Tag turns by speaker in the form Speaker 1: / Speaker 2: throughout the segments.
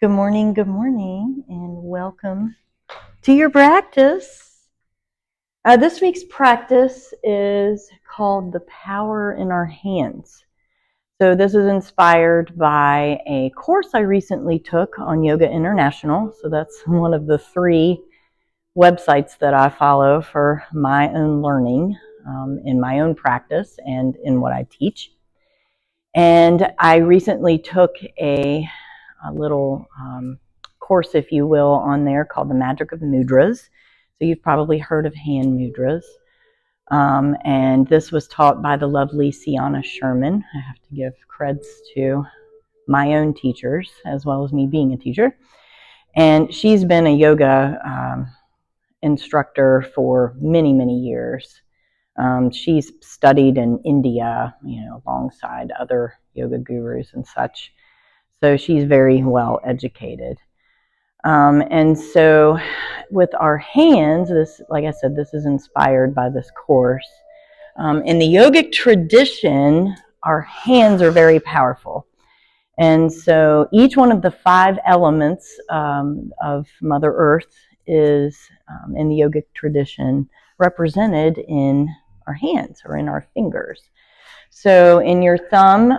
Speaker 1: Good morning, and welcome to your practice. This week's practice is called The Power in Our Hands. So this is inspired by a course I recently took on Yoga International. So that's one of the 3 websites that I follow for my own learning in my own practice and in what I teach. And I recently took a little course, if you will, on there called The Magic of Mudras. So you've probably heard of hand mudras. And this was taught by the lovely Sienna Sherman. I have to give creds to my own teachers, as well as me being a teacher. And she's been a yoga instructor for many, many years. She's studied in India, alongside other yoga gurus and such. So she's very well educated. And so with our hands, this, like I said, this is inspired by this course. In the yogic tradition, our hands are very powerful. And so each one of the 5 elements of Mother Earth is, in the yogic tradition, represented in our hands or in our fingers. So in your thumb,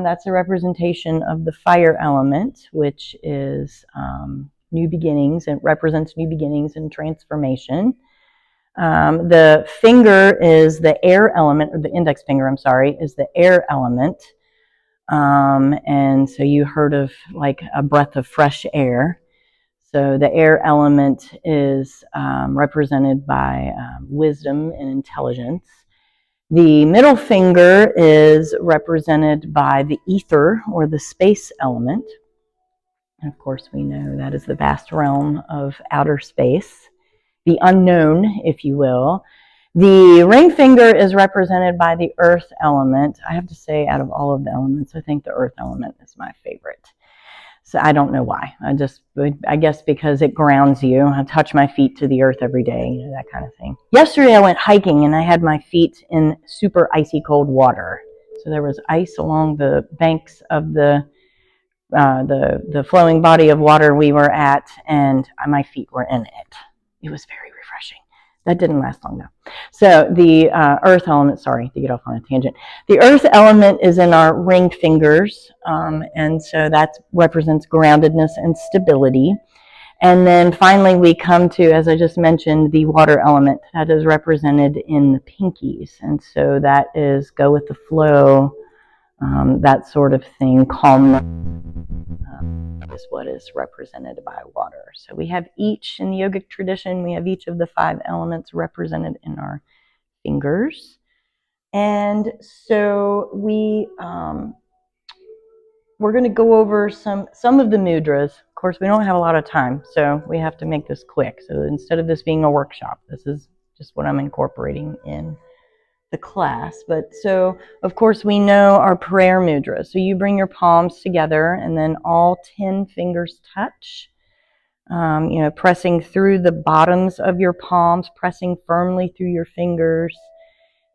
Speaker 1: that's a representation of the fire element, which is new beginnings. It represents new beginnings and transformation. The finger is the air element, or the index finger, I'm sorry, is the air element. And so you heard of like a breath of fresh air. So the air element is represented by wisdom and intelligence. The middle finger is represented by the ether, or the space element. And of course, we know that is the vast realm of outer space, the unknown, if you will. The ring finger is represented by the earth element. I have to say, out of all of the elements, I think the earth element is my favorite. So I don't know why. I guess because it grounds you. I touch my feet to the earth every day, that kind of thing. Yesterday I went hiking and I had my feet in super icy cold water. So there was ice along the banks of the flowing body of water we were at, and my feet were in it. It was very refreshing. That didn't last long though. So the earth element, sorry to get off on a tangent. The earth element is in our ringed fingers, and so that represents groundedness and stability. And then finally we come to, as I just mentioned, the water element that is represented in the pinkies. And so that is go with the flow, that sort of thing, calmness. Is what is represented by water. So we have each, in the yogic tradition, we have each of the 5 elements represented in our fingers. And so we're going to go over some of the mudras. Of course, we don't have a lot of time, so we have to make this quick. So instead of this being a workshop, this is just what I'm incorporating in the class. But so, of course, we know our prayer mudra. So you bring your palms together and then all 10 fingers touch, pressing through the bottoms of your palms, pressing firmly through your fingers.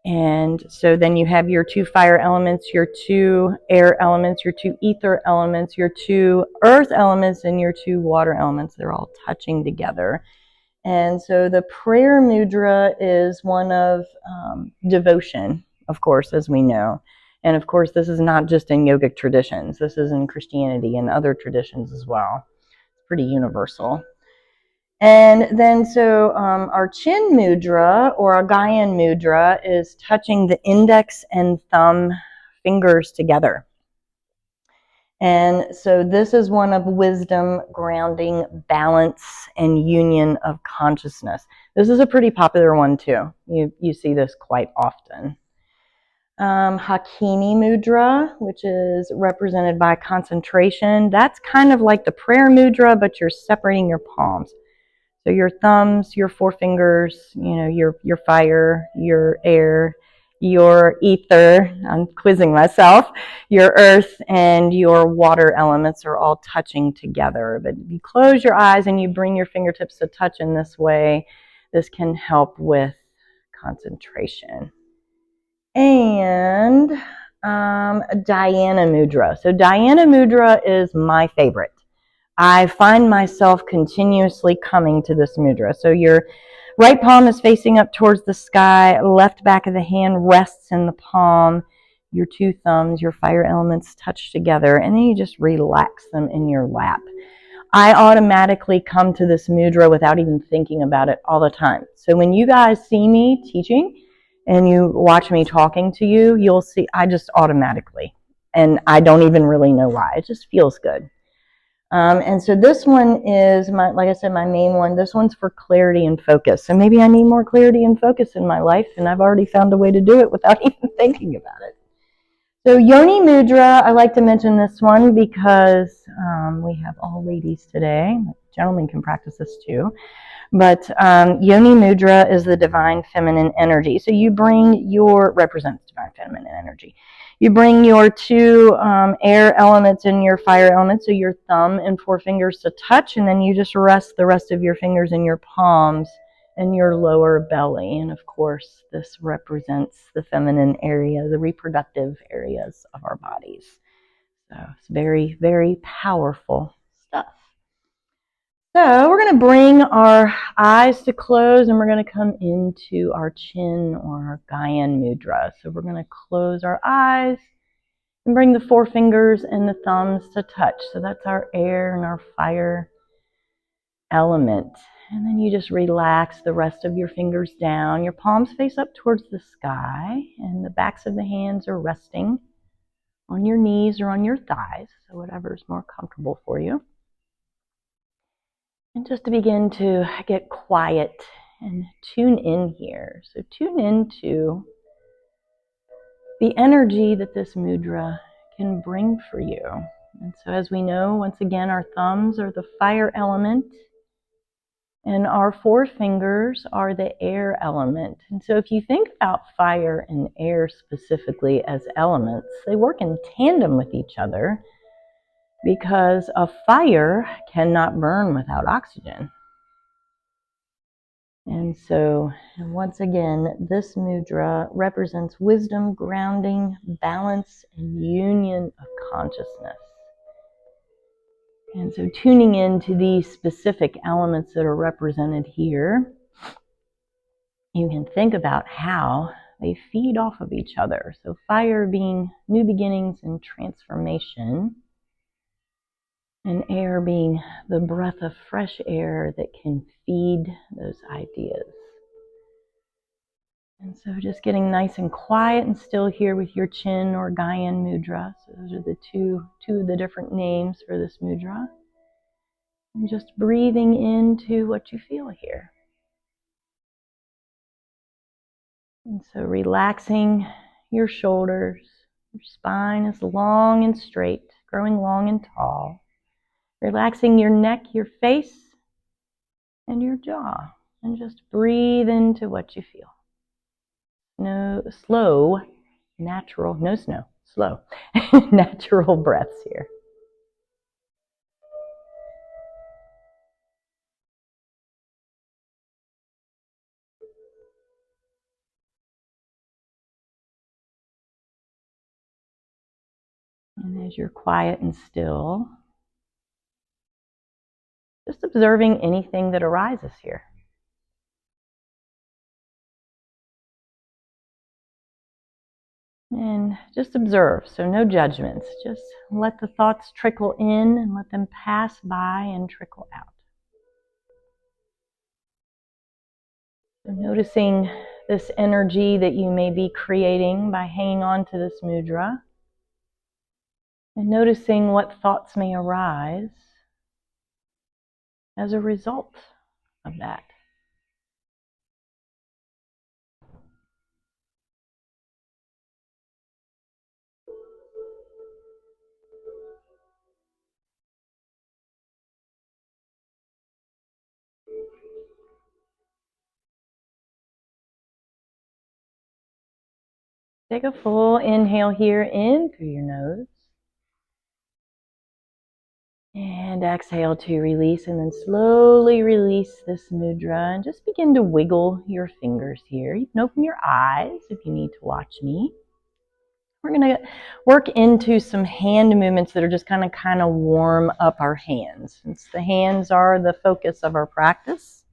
Speaker 1: And so then you have your 2 fire elements, your 2 air elements, your 2 ether elements, your 2 earth elements, and your 2 water elements. They're all touching together. And so the prayer mudra is one of devotion, of course, as we know. And of course, this is not just in yogic traditions. This is in Christianity and other traditions as well. It's pretty universal. And then so our chin mudra, or our Gyan mudra, is touching the index and thumb fingers together. And so this is one of wisdom, grounding, balance, and union of consciousness. This is a pretty popular one too. You see this quite often. Hakini mudra, which is represented by concentration. That's kind of like the prayer mudra, but you're separating your palms. So your thumbs, your forefingers, your fire, your air, your ether, I'm quizzing myself, your earth, and your water elements are all touching together. But if you close your eyes and you bring your fingertips to touch in this way, this can help with concentration. And Dhyana mudra. So Dhyana mudra is my favorite. I find myself continuously coming to this mudra. So your right palm is facing up towards the sky, left back of the hand rests in the palm, your two thumbs, your fire elements touch together, and then you just relax them in your lap. I automatically come to this mudra without even thinking about it all the time. So when you guys see me teaching and you watch me talking to you, you'll see I just automatically, and I don't even really know why. It just feels good. And so this one is like I said, my main one. This one's for clarity and focus. So maybe I need more clarity and focus in my life, and I've already found a way to do it without even thinking about it. So Yoni Mudra, I like to mention this one because we have all ladies today. Gentlemen can practice this too. But Yoni Mudra is the divine feminine energy. So you bring represents divine feminine energy. You bring your two air elements and your fire elements, so your thumb and forefingers to touch, and then you just rest the rest of your fingers in your palms and your lower belly. And of course, this represents the feminine area, the reproductive areas of our bodies. So it's very, very powerful stuff. So we're going to bring our eyes to close and we're going to come into our chin or our Gyan Mudra. So we're going to close our eyes and bring the forefingers and the thumbs to touch. So that's our air and our fire element. And then you just relax the rest of your fingers down. Your palms face up towards the sky and the backs of the hands are resting on your knees or on your thighs. So whatever is more comfortable for you. And just to begin to get quiet and tune in here. So tune into the energy that this mudra can bring for you. And so as we know, once again, our thumbs are the fire element and our forefingers are the air element. And so if you think about fire and air specifically as elements, they work in tandem with each other because a fire cannot burn without oxygen. And so, once again, this mudra represents wisdom, grounding, balance, and union of consciousness. And so tuning into these specific elements that are represented here, you can think about how they feed off of each other. So fire being new beginnings and transformation, and air being the breath of fresh air that can feed those ideas. And so just getting nice and quiet and still here with your chin or Gyan Mudra. So those are the two of the different names for this mudra. And just breathing into what you feel here. And so relaxing your shoulders. Your spine is long and straight, growing long and tall. Relaxing your neck, your face, and your jaw. And just breathe into what you feel. Slow, natural, no snow, slow, natural breaths here. And as you're quiet and still, just observing anything that arises here. And just observe, so no judgments. Just let the thoughts trickle in and let them pass by and trickle out. So noticing this energy that you may be creating by hanging on to this mudra. And noticing what thoughts may arise as a result of that. Take a full inhale here in through your nose. And exhale to release, and then slowly release this mudra and just begin to wiggle your fingers here. You can open your eyes if you need to watch me. we're going to work into some hand movements that are just kind of warm up our hands. Since the hands are the focus of our practice,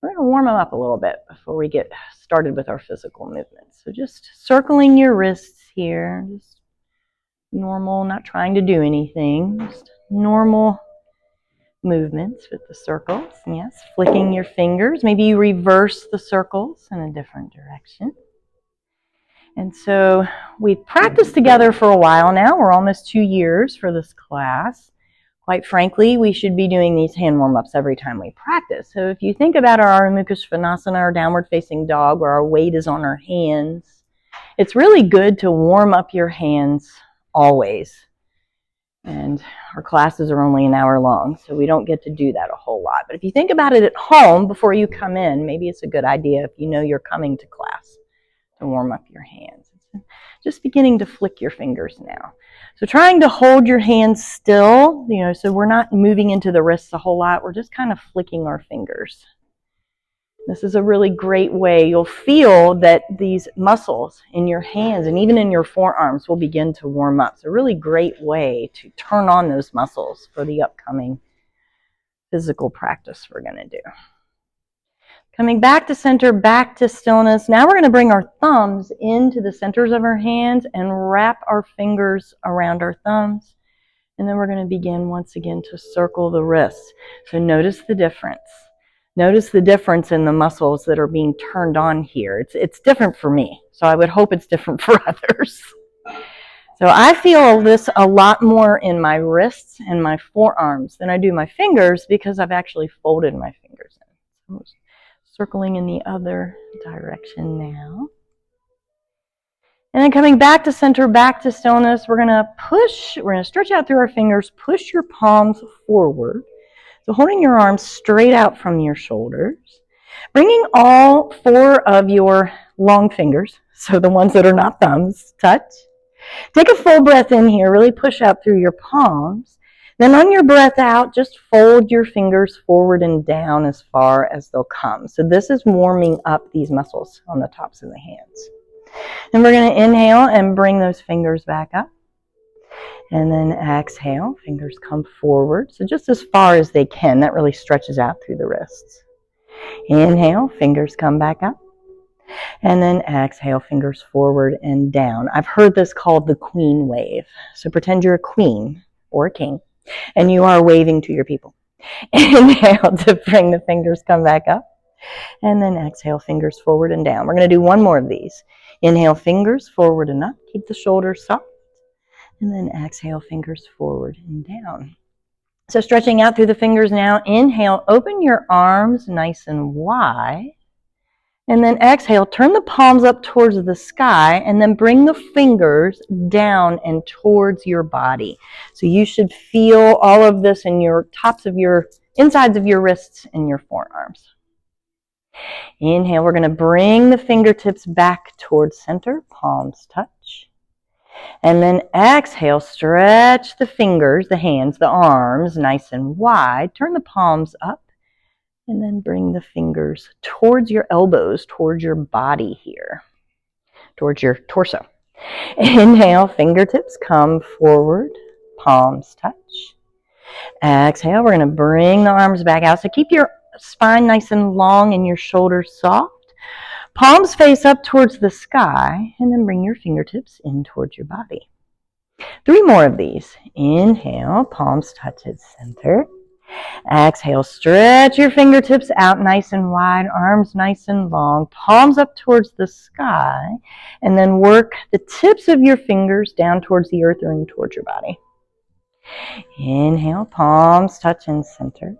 Speaker 1: we're going to warm them up a little bit before we get started with our physical movements. So just circling your wrists here, just normal, not trying to do anything, just normal movements with the circles. Yes, flicking your fingers. Maybe you reverse the circles in a different direction. And so we've practiced together for a while now. We're almost 2 years for this class. Quite frankly, we should be doing these hand warm-ups every time we practice. So if you think about our Ardha Mukha Svanasana, our downward facing dog, where our weight is on our hands, it's really good to warm up your hands always. And our classes are only an hour long, so we don't get to do that a whole lot. But if you think about it at home before you come in, maybe it's a good idea if you know you're coming to class to warm up your hands. Just beginning to flick your fingers now. So trying to hold your hands still, so we're not moving into the wrists a whole lot. We're just kind of flicking our fingers. This is a really great way. You'll feel that these muscles in your hands and even in your forearms will begin to warm up. It's a really great way to turn on those muscles for the upcoming physical practice we're going to do. Coming back to center, back to stillness. Now we're going to bring our thumbs into the centers of our hands and wrap our fingers around our thumbs. And then we're going to begin once again to circle the wrists. So notice the difference. Notice the difference in the muscles that are being turned on here. It's different for me, so I would hope it's different for others. So I feel this a lot more in my wrists and my forearms than I do my fingers because I've actually folded my fingers in. So circling in the other direction now. And then coming back to center, back to stillness, we're going to stretch out through our fingers, push your palms forward. So holding your arms straight out from your shoulders, bringing all 4 of your long fingers, so the ones that are not thumbs, touch. Take a full breath in here, really push out through your palms. Then on your breath out, just fold your fingers forward and down as far as they'll come. So this is warming up these muscles on the tops of the hands. And we're going to inhale and bring those fingers back up. And then exhale, fingers come forward. So just as far as they can, that really stretches out through the wrists. Inhale, fingers come back up. And then exhale, fingers forward and down. I've heard this called the queen wave. So pretend you're a queen or a king. And you are waving to your people. Inhale to bring the fingers come back up. And then exhale, fingers forward and down. We're going to do one more of these. Inhale, fingers forward and up. Keep the shoulders soft. And then exhale, fingers forward and down. So stretching out through the fingers now. Inhale, open your arms nice and wide. And then exhale, turn the palms up towards the sky and then bring the fingers down and towards your body. So you should feel all of this in your insides of your wrists and your forearms. Inhale, we're going to bring the fingertips back towards center, palms touch. And then exhale, stretch the fingers, the hands, the arms nice and wide. Turn the palms up. And then bring the fingers towards your elbows, towards your body here, towards your torso. Inhale, fingertips come forward, palms touch. Exhale, we're going to bring the arms back out. So keep your spine nice and long and your shoulders soft. Palms face up towards the sky, and then bring your fingertips in towards your body. 3 more of these. Inhale, palms touch at center. Exhale, stretch your fingertips out nice and wide, arms nice and long, palms up towards the sky, and then work the tips of your fingers down towards the earth or in towards your body. Inhale, palms touch in center.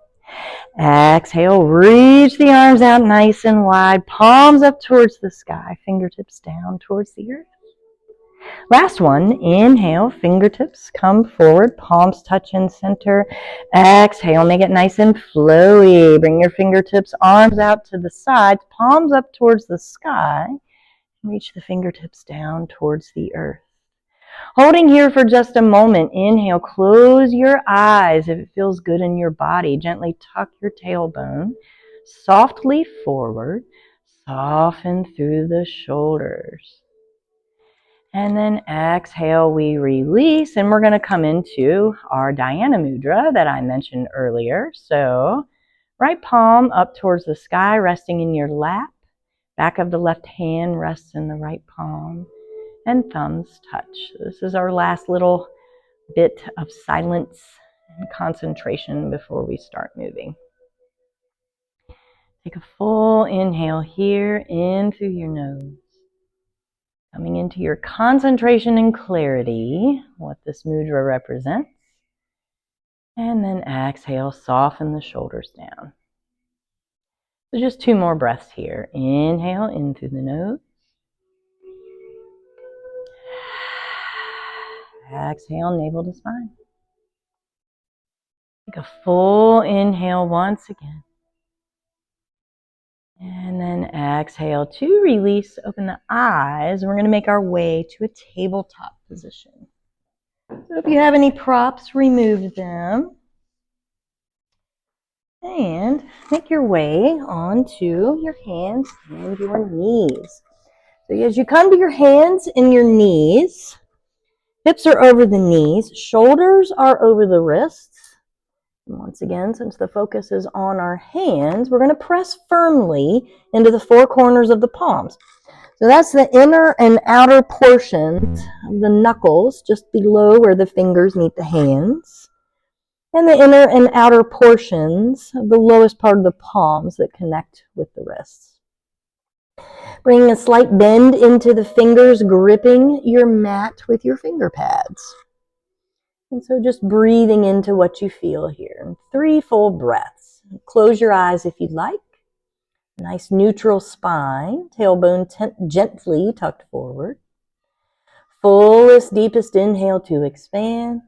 Speaker 1: Exhale, reach the arms out nice and wide, palms up towards the sky, fingertips down towards the earth. Last one, inhale, fingertips come forward, palms touch in center. Exhale, make it nice and flowy. Bring your fingertips, arms out to the sides, palms up towards the sky. Reach the fingertips down towards the earth. Holding here for just a moment. Inhale, close your eyes if it feels good in your body. Gently tuck your tailbone, softly forward, soften through the shoulders. And then exhale, we release, and we're going to come into our Dhyana Mudra that I mentioned earlier. So right palm up towards the sky, resting in your lap. Back of the left hand rests in the right palm, and thumbs touch. This is our last little bit of silence and concentration before we start moving. Take a full inhale here in through your nose. Coming into your concentration and clarity, what this mudra represents. And then exhale, soften the shoulders down. So just 2 more breaths here. Inhale in through the nose. Exhale, navel to spine. Take a full inhale once again. And then exhale to release, open the eyes. We're going to make our way to a tabletop position. So if you have any props, remove them. And make your way onto your hands and your knees. So as you come to your hands and your knees, hips are over the knees, shoulders are over the wrists. And once again, since the focus is on our hands, we're going to press firmly into the 4 corners of the palms. So that's the inner and outer portions of the knuckles, just below where the fingers meet the hands, and the inner and outer portions of the lowest part of the palms that connect with the wrists. Bringing a slight bend into the fingers, gripping your mat with your finger pads. And so just breathing into what you feel here. 3 full breaths. Close your eyes if you'd like. Nice neutral spine, tailbone gently tucked forward. Fullest, deepest inhale to expand.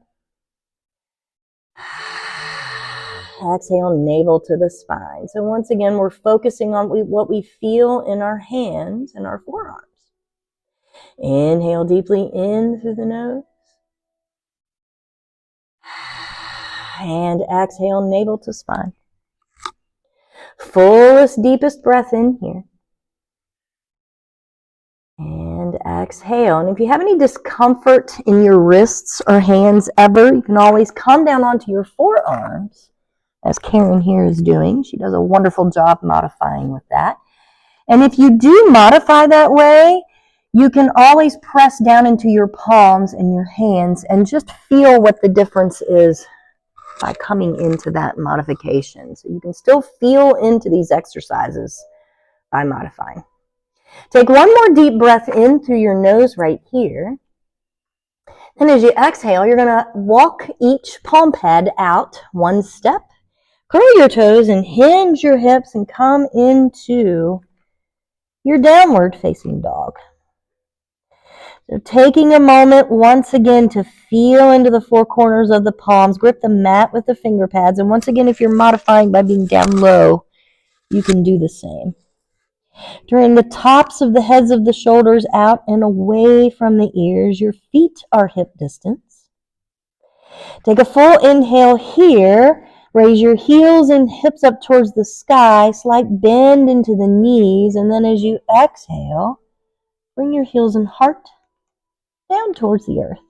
Speaker 1: Exhale, navel to the spine. So once again, we're focusing on what we feel in our hands and our forearms. Inhale deeply in through the nose. And exhale, navel to spine. Fullest, deepest breath in here. And exhale. And if you have any discomfort in your wrists or hands ever, you can always come down onto your forearms, as Karen here is doing. She does a wonderful job modifying with that. And if you do modify that way, you can always press down into your palms and your hands and just feel what the difference is by coming into that modification. So you can still feel into these exercises by modifying. Take 1 more deep breath in through your nose right here. And as you exhale, you're going to walk each palm pad out 1 step. Curl your toes and hinge your hips and come into your downward facing dog. So taking a moment once again to feel into the 4 corners of the palms, grip the mat with the finger pads, and once again, if you're modifying by being down low, you can do the same. Turning the tops of the heads of the shoulders out and away from the ears, your feet are hip distance. Take a full inhale here, raise your heels and hips up towards the sky, slight bend into the knees, and then as you exhale, bring your heels and heart down towards the earth.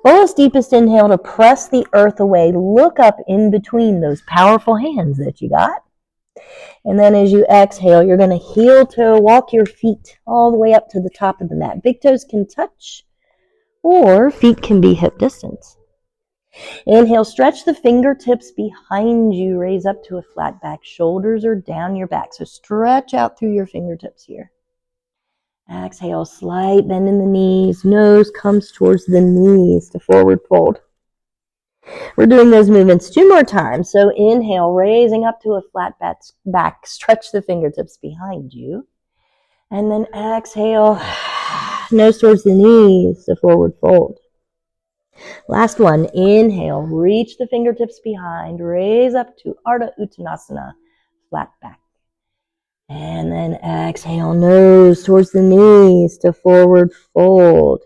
Speaker 1: Fullest, deepest inhale to press the earth away. Look up in between those powerful hands that you got. And then as you exhale, you're going to heel toe, walk your feet all the way up to the top of the mat. Big toes can touch, or feet can be hip distance. Inhale, stretch the fingertips behind you. Raise up to a flat back. Shoulders are down your back. So stretch out through your fingertips here. Exhale, slight bend in the knees. Nose comes towards the knees to forward fold. We're doing those movements 2 more times. So inhale, raising up to a flat back. Stretch the fingertips behind you. And then exhale, nose towards the knees to forward fold. Last one, inhale, reach the fingertips behind. Raise up to Ardha Uttanasana, flat back. And then exhale, nose towards the knees to forward fold.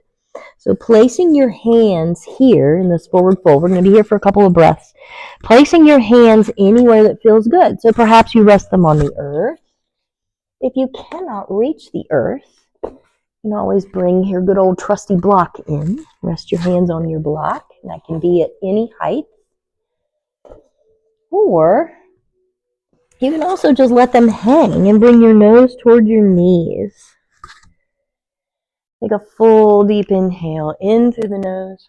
Speaker 1: So placing your hands here in this forward fold, we're going to be here for a couple of breaths. Placing your hands anywhere that feels good. So perhaps you rest them on the earth. If you cannot reach the earth, You can always bring your good old trusty block in. Rest your hands on your block. And that can be at any height. Or you can also just let them hang and bring your nose toward your knees. Take a full deep inhale in through the nose.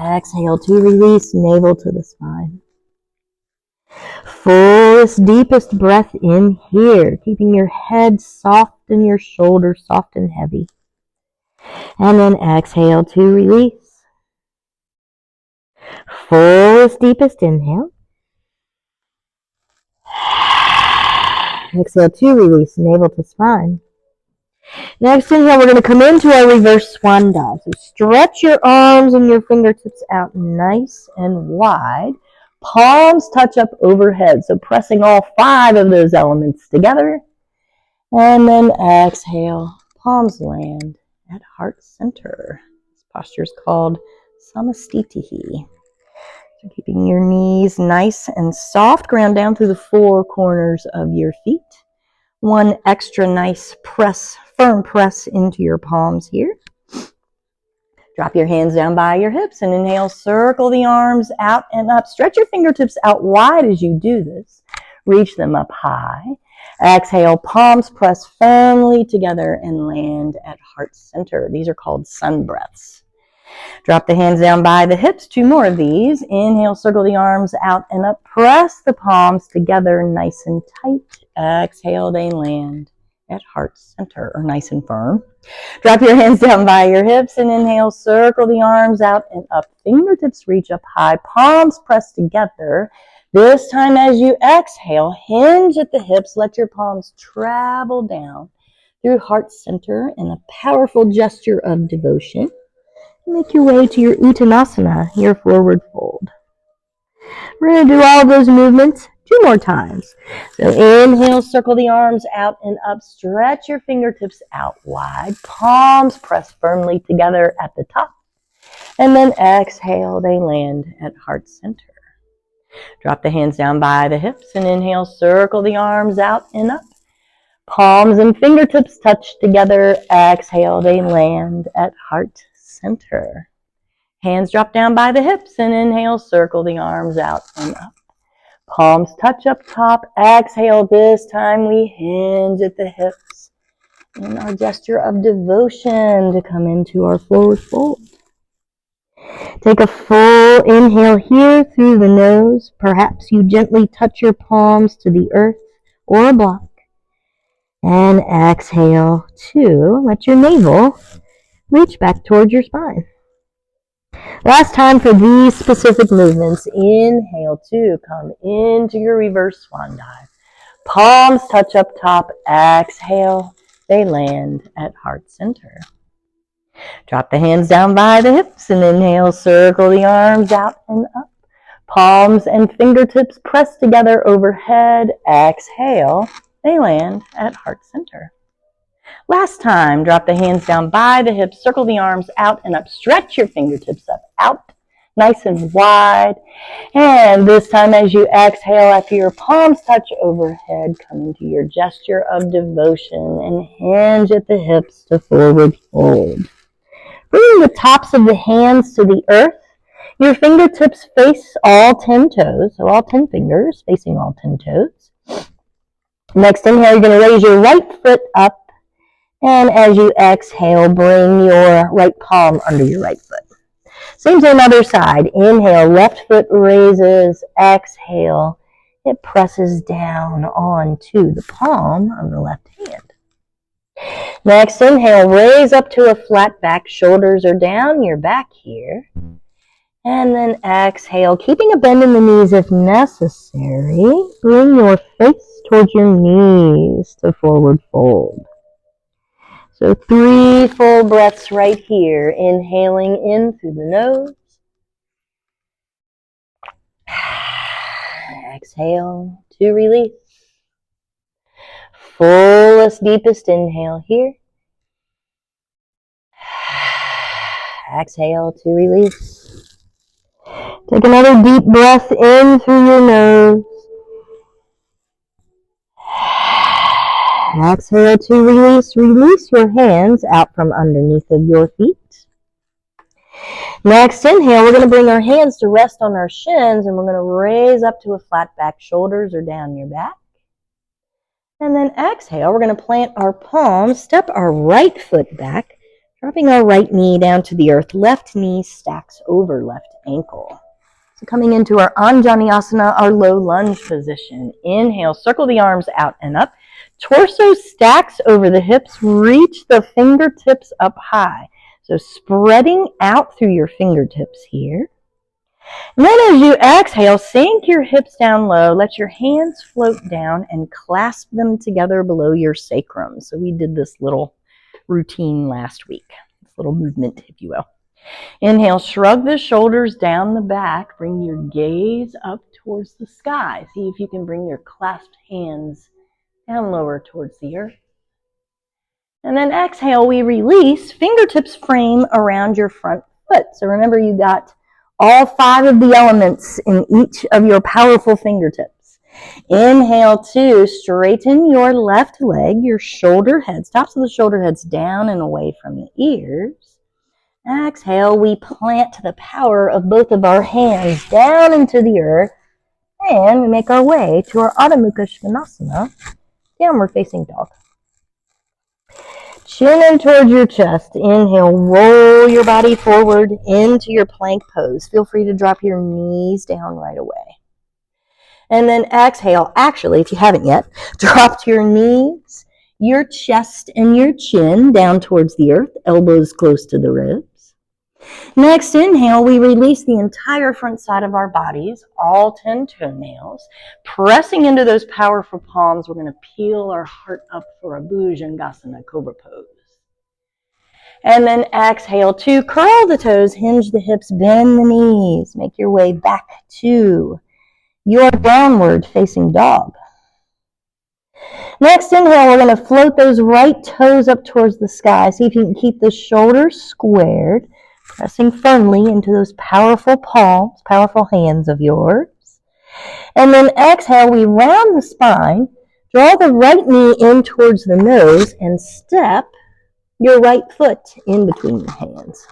Speaker 1: Exhale to release, navel to the spine. Fullest, deepest breath in here, keeping your head soft and your shoulders soft and heavy. And then exhale to release. Fullest, deepest inhale. Exhale to release, navel to spine. Next inhale, we're going to come into our reverse swan dive. So stretch your arms and your fingertips out nice and wide. Palms touch up overhead, so pressing all 5 of those elements together. And then exhale, palms land at heart center. This posture is called Samastitihi. So keeping your knees nice and soft, ground down through the 4 corners of your feet. One extra nice press, firm press into your palms here. Drop your hands down by your hips and inhale, circle the arms out and up. Stretch your fingertips out wide as you do this. Reach them up high. Exhale, palms press firmly together and land at heart center. These are called sun breaths. Drop the hands down by the hips. 2 more of these. Inhale, circle the arms out and up. Press the palms together nice and tight. Exhale, they land at heart center, or nice and firm. Drop your hands down by your hips and inhale, circle the arms out and up. Fingertips reach up high, palms press together. This time as you exhale, hinge at the hips, let your palms travel down through heart center in a powerful gesture of devotion. Make your way to your Uttanasana, your forward fold. We're going to do all of those movements 2 more times. So inhale, circle the arms out and up. Stretch your fingertips out wide. Palms press firmly together at the top. And then exhale, they land at heart center. Drop the hands down by the hips and inhale, circle the arms out and up. Palms and fingertips touch together. Exhale, they land at heart center. Hands drop down by the hips and inhale, circle the arms out and up. Palms touch up top. Exhale, this time we hinge at the hips in our gesture of devotion to come into our forward fold. Take a full inhale here through the nose. Perhaps you gently touch your palms to the earth or a block. And exhale to let your navel reach back towards your spine. Last time for these specific movements. Inhale to come into your reverse swan dive. Palms touch up top. Exhale, they land at heart center. Drop the hands down by the hips and inhale, circle the arms out and up. Palms and fingertips press together overhead. Exhale, they land at heart center. Last time, drop the hands down by the hips, circle the arms out and up. Stretch your fingertips up, out, nice and wide. And this time as you exhale, after your palms touch overhead, come into your gesture of devotion and hinge at the hips to forward fold. Bring the tops of the hands to the earth. Your fingertips face all 10 toes, so all 10 fingers facing all 10 toes. Next inhale, you're going to raise your right foot up. And as you exhale, bring your right palm under your right foot. Same thing other side. Inhale, left foot raises. Exhale, it presses down onto the palm of the left hand. Next inhale, raise up to a flat back. Shoulders are down, your back here. And then exhale, keeping a bend in the knees if necessary. Bring your face towards your knees to forward fold. So 3 full breaths right here. Inhaling in through the nose. Exhale to release. Fullest, deepest inhale here. Exhale to release. Take another deep breath in through your nose. Exhale to release. Release your hands out from underneath of your feet. Next inhale, we're going to bring our hands to rest on our shins, and we're going to raise up to a flat back, shoulders or down your back. And then exhale, we're going to plant our palms, step our right foot back, dropping our right knee down to the earth. Left knee stacks over left ankle. So coming into our Anjaneyasana, our low lunge position. Inhale, circle the arms out and up. Torso stacks over the hips. Reach the fingertips up high. So spreading out through your fingertips here. And then as you exhale, sink your hips down low. Let your hands float down and clasp them together below your sacrum. So we did this little routine last week. This little movement, if you will. Inhale, shrug the shoulders down the back. Bring your gaze up towards the sky. See if you can bring your clasped hands down lower towards the earth. And then exhale, we release. Fingertips frame around your front foot. So remember, you got all 5 of the elements in each of your powerful fingertips. Inhale to straighten your left leg, your shoulder heads, tops of the shoulder heads down and away from the ears. Exhale, we plant the power of both of our hands down into the earth, and we make our way to our Adho Mukha Svanasana, downward facing dog. Chin in towards your chest. Inhale, roll your body forward into your plank pose. Feel free to drop your knees down right away. And then exhale, actually, if you haven't yet, drop your knees, your chest and your chin down towards the earth, elbows close to the ribs. Next inhale, we release the entire front side of our bodies, all 10 toenails. Pressing into those powerful palms, we're going to peel our heart up for a Bhujangasana, Cobra pose. And then exhale to curl the toes, hinge the hips, bend the knees. Make your way back to your downward facing dog. Next inhale, we're going to float those right toes up towards the sky. See if you can keep the shoulders squared. Pressing firmly into those powerful palms, powerful hands of yours. And then exhale, we round the spine, draw the right knee in towards the nose, and step your right foot in between your hands.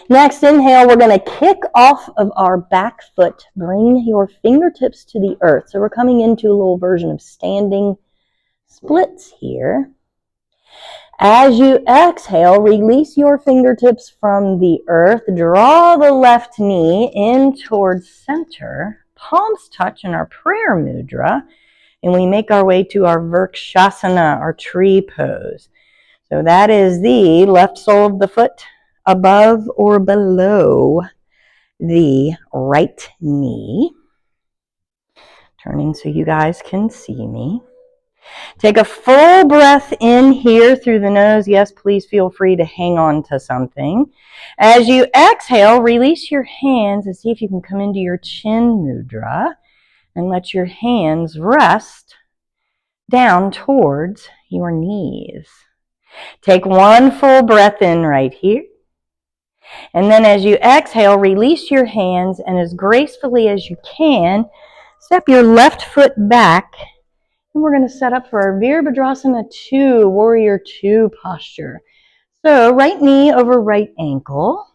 Speaker 1: Next inhale, we're going to kick off of our back foot. Bring your fingertips to the earth. So we're coming into a little version of standing splits here. As you exhale, release your fingertips from the earth. Draw the left knee in towards center. Palms touch in our prayer mudra. And we make our way to our Vrikshasana, our tree pose. So that is the left sole of the foot above or below the right knee. Turning so you guys can see me. Take a full breath in here through the nose. Yes, please feel free to hang on to something. As you exhale, release your hands and see if you can come into your chin mudra and let your hands rest down towards your knees. Take one full breath in right here. And then as you exhale, release your hands and as gracefully as you can, step your left foot back. And we're going to set up for our Virabhadrasana 2, Warrior 2 posture. So right knee over right ankle.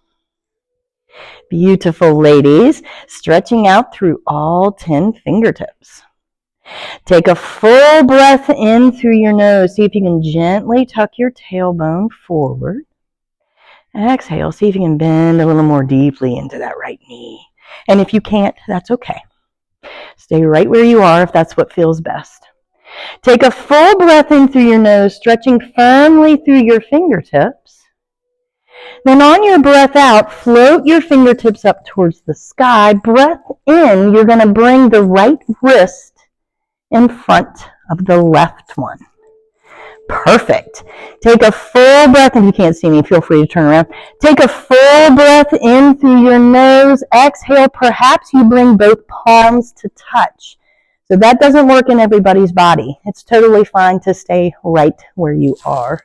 Speaker 1: Beautiful, ladies. Stretching out through all 10 fingertips. Take a full breath in through your nose. See if you can gently tuck your tailbone forward. Exhale. See if you can bend a little more deeply into that right knee. And if you can't, that's okay. Stay right where you are if that's what feels best. Take a full breath in through your nose, stretching firmly through your fingertips. Then on your breath out, float your fingertips up towards the sky. Breath in, you're going to bring the right wrist in front of the left one. Perfect. Take a full breath. If you can't see me, feel free to turn around. Take a full breath in through your nose. Exhale. Perhaps you bring both palms to touch. So that doesn't work in everybody's body. It's totally fine to stay right where you are,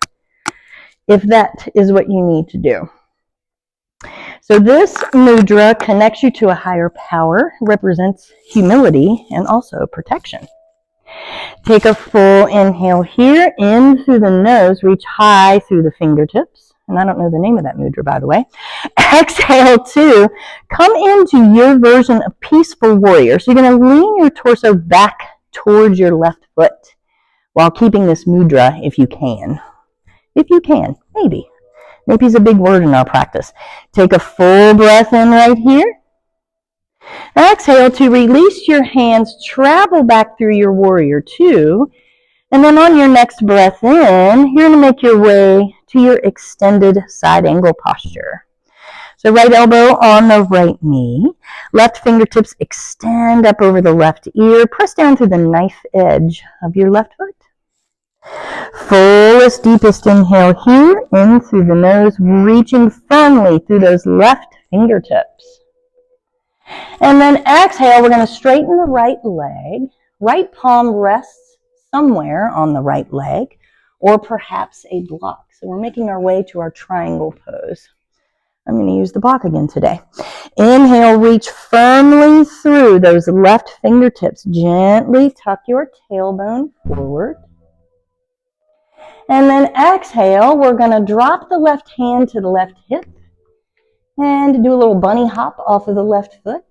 Speaker 1: if that is what you need to do. So this mudra connects you to a higher power, represents humility and also protection. Take a full inhale here, in through the nose, reach high through the fingertips. And I don't know the name of that mudra, by the way. Exhale 2, come into your version of peaceful warrior. So you're going to lean your torso back towards your left foot while keeping this mudra if you can. If you can, maybe. Maybe is a big word in our practice. Take a full breath in right here. Exhale to release your hands, travel back through your warrior 2, and then on your next breath in, you're going to make your way to your extended side angle posture. So right elbow on the right knee, left fingertips extend up over the left ear, press down through the knife edge of your left foot. Fullest, deepest inhale here, in through the nose, reaching firmly through those left fingertips. And then exhale, we're going to straighten the right leg. Right palm rests somewhere on the right leg, or perhaps a block. So we're making our way to our triangle pose. I'm going to use the block again today. Inhale, reach firmly through those left fingertips. Gently tuck your tailbone forward. And then exhale, we're going to drop the left hand to the left hip and do a little bunny hop off of the left foot.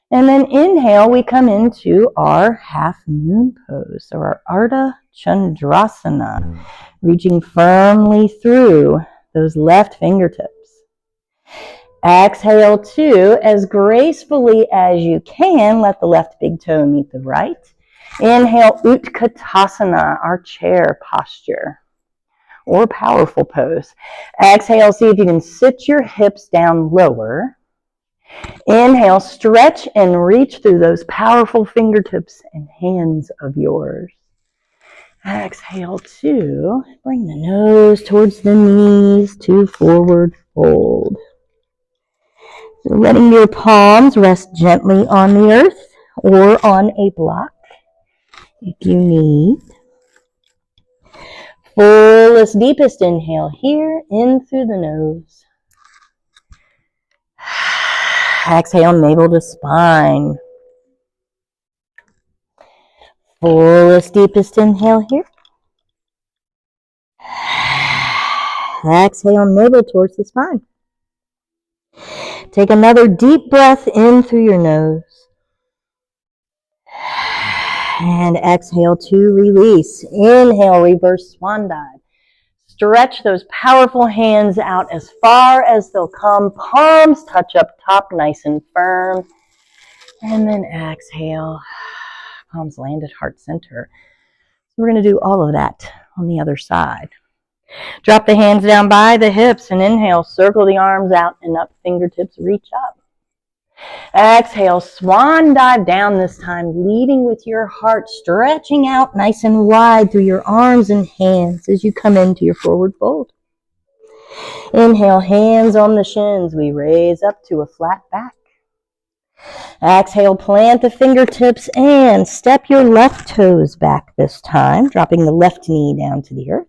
Speaker 1: And then inhale, we come into our half moon pose, or our Ardha Chandrasana, reaching firmly through those left fingertips. Exhale 2, as gracefully as you can, let the left big toe meet the right. Inhale, Utkatasana, our chair posture, or powerful pose. Exhale, see if you can sit your hips down lower. Inhale, stretch and reach through those powerful fingertips and hands of yours. Exhale 2, bring the nose towards the knees to forward fold. So letting your palms rest gently on the earth or on a block if you need. Fullest, deepest inhale here, in through the nose. Exhale, navel to spine. Fullest, deepest inhale here. Exhale, navel towards the spine. Take another deep breath in through your nose. And exhale to release. Inhale, reverse swan dive. Stretch those powerful hands out as far as they'll come. Palms touch up top nice and firm. And then exhale. Palms land at heart center. We're going to do all of that on the other side. Drop the hands down by the hips and inhale. Circle the arms out and up. Fingertips reach up. Exhale, swan dive down this time, leading with your heart, stretching out nice and wide through your arms and hands as you come into your forward fold. Inhale, hands on the shins. We raise up to a flat back. Exhale, plant the fingertips and step your left toes back this time, dropping the left knee down to the earth.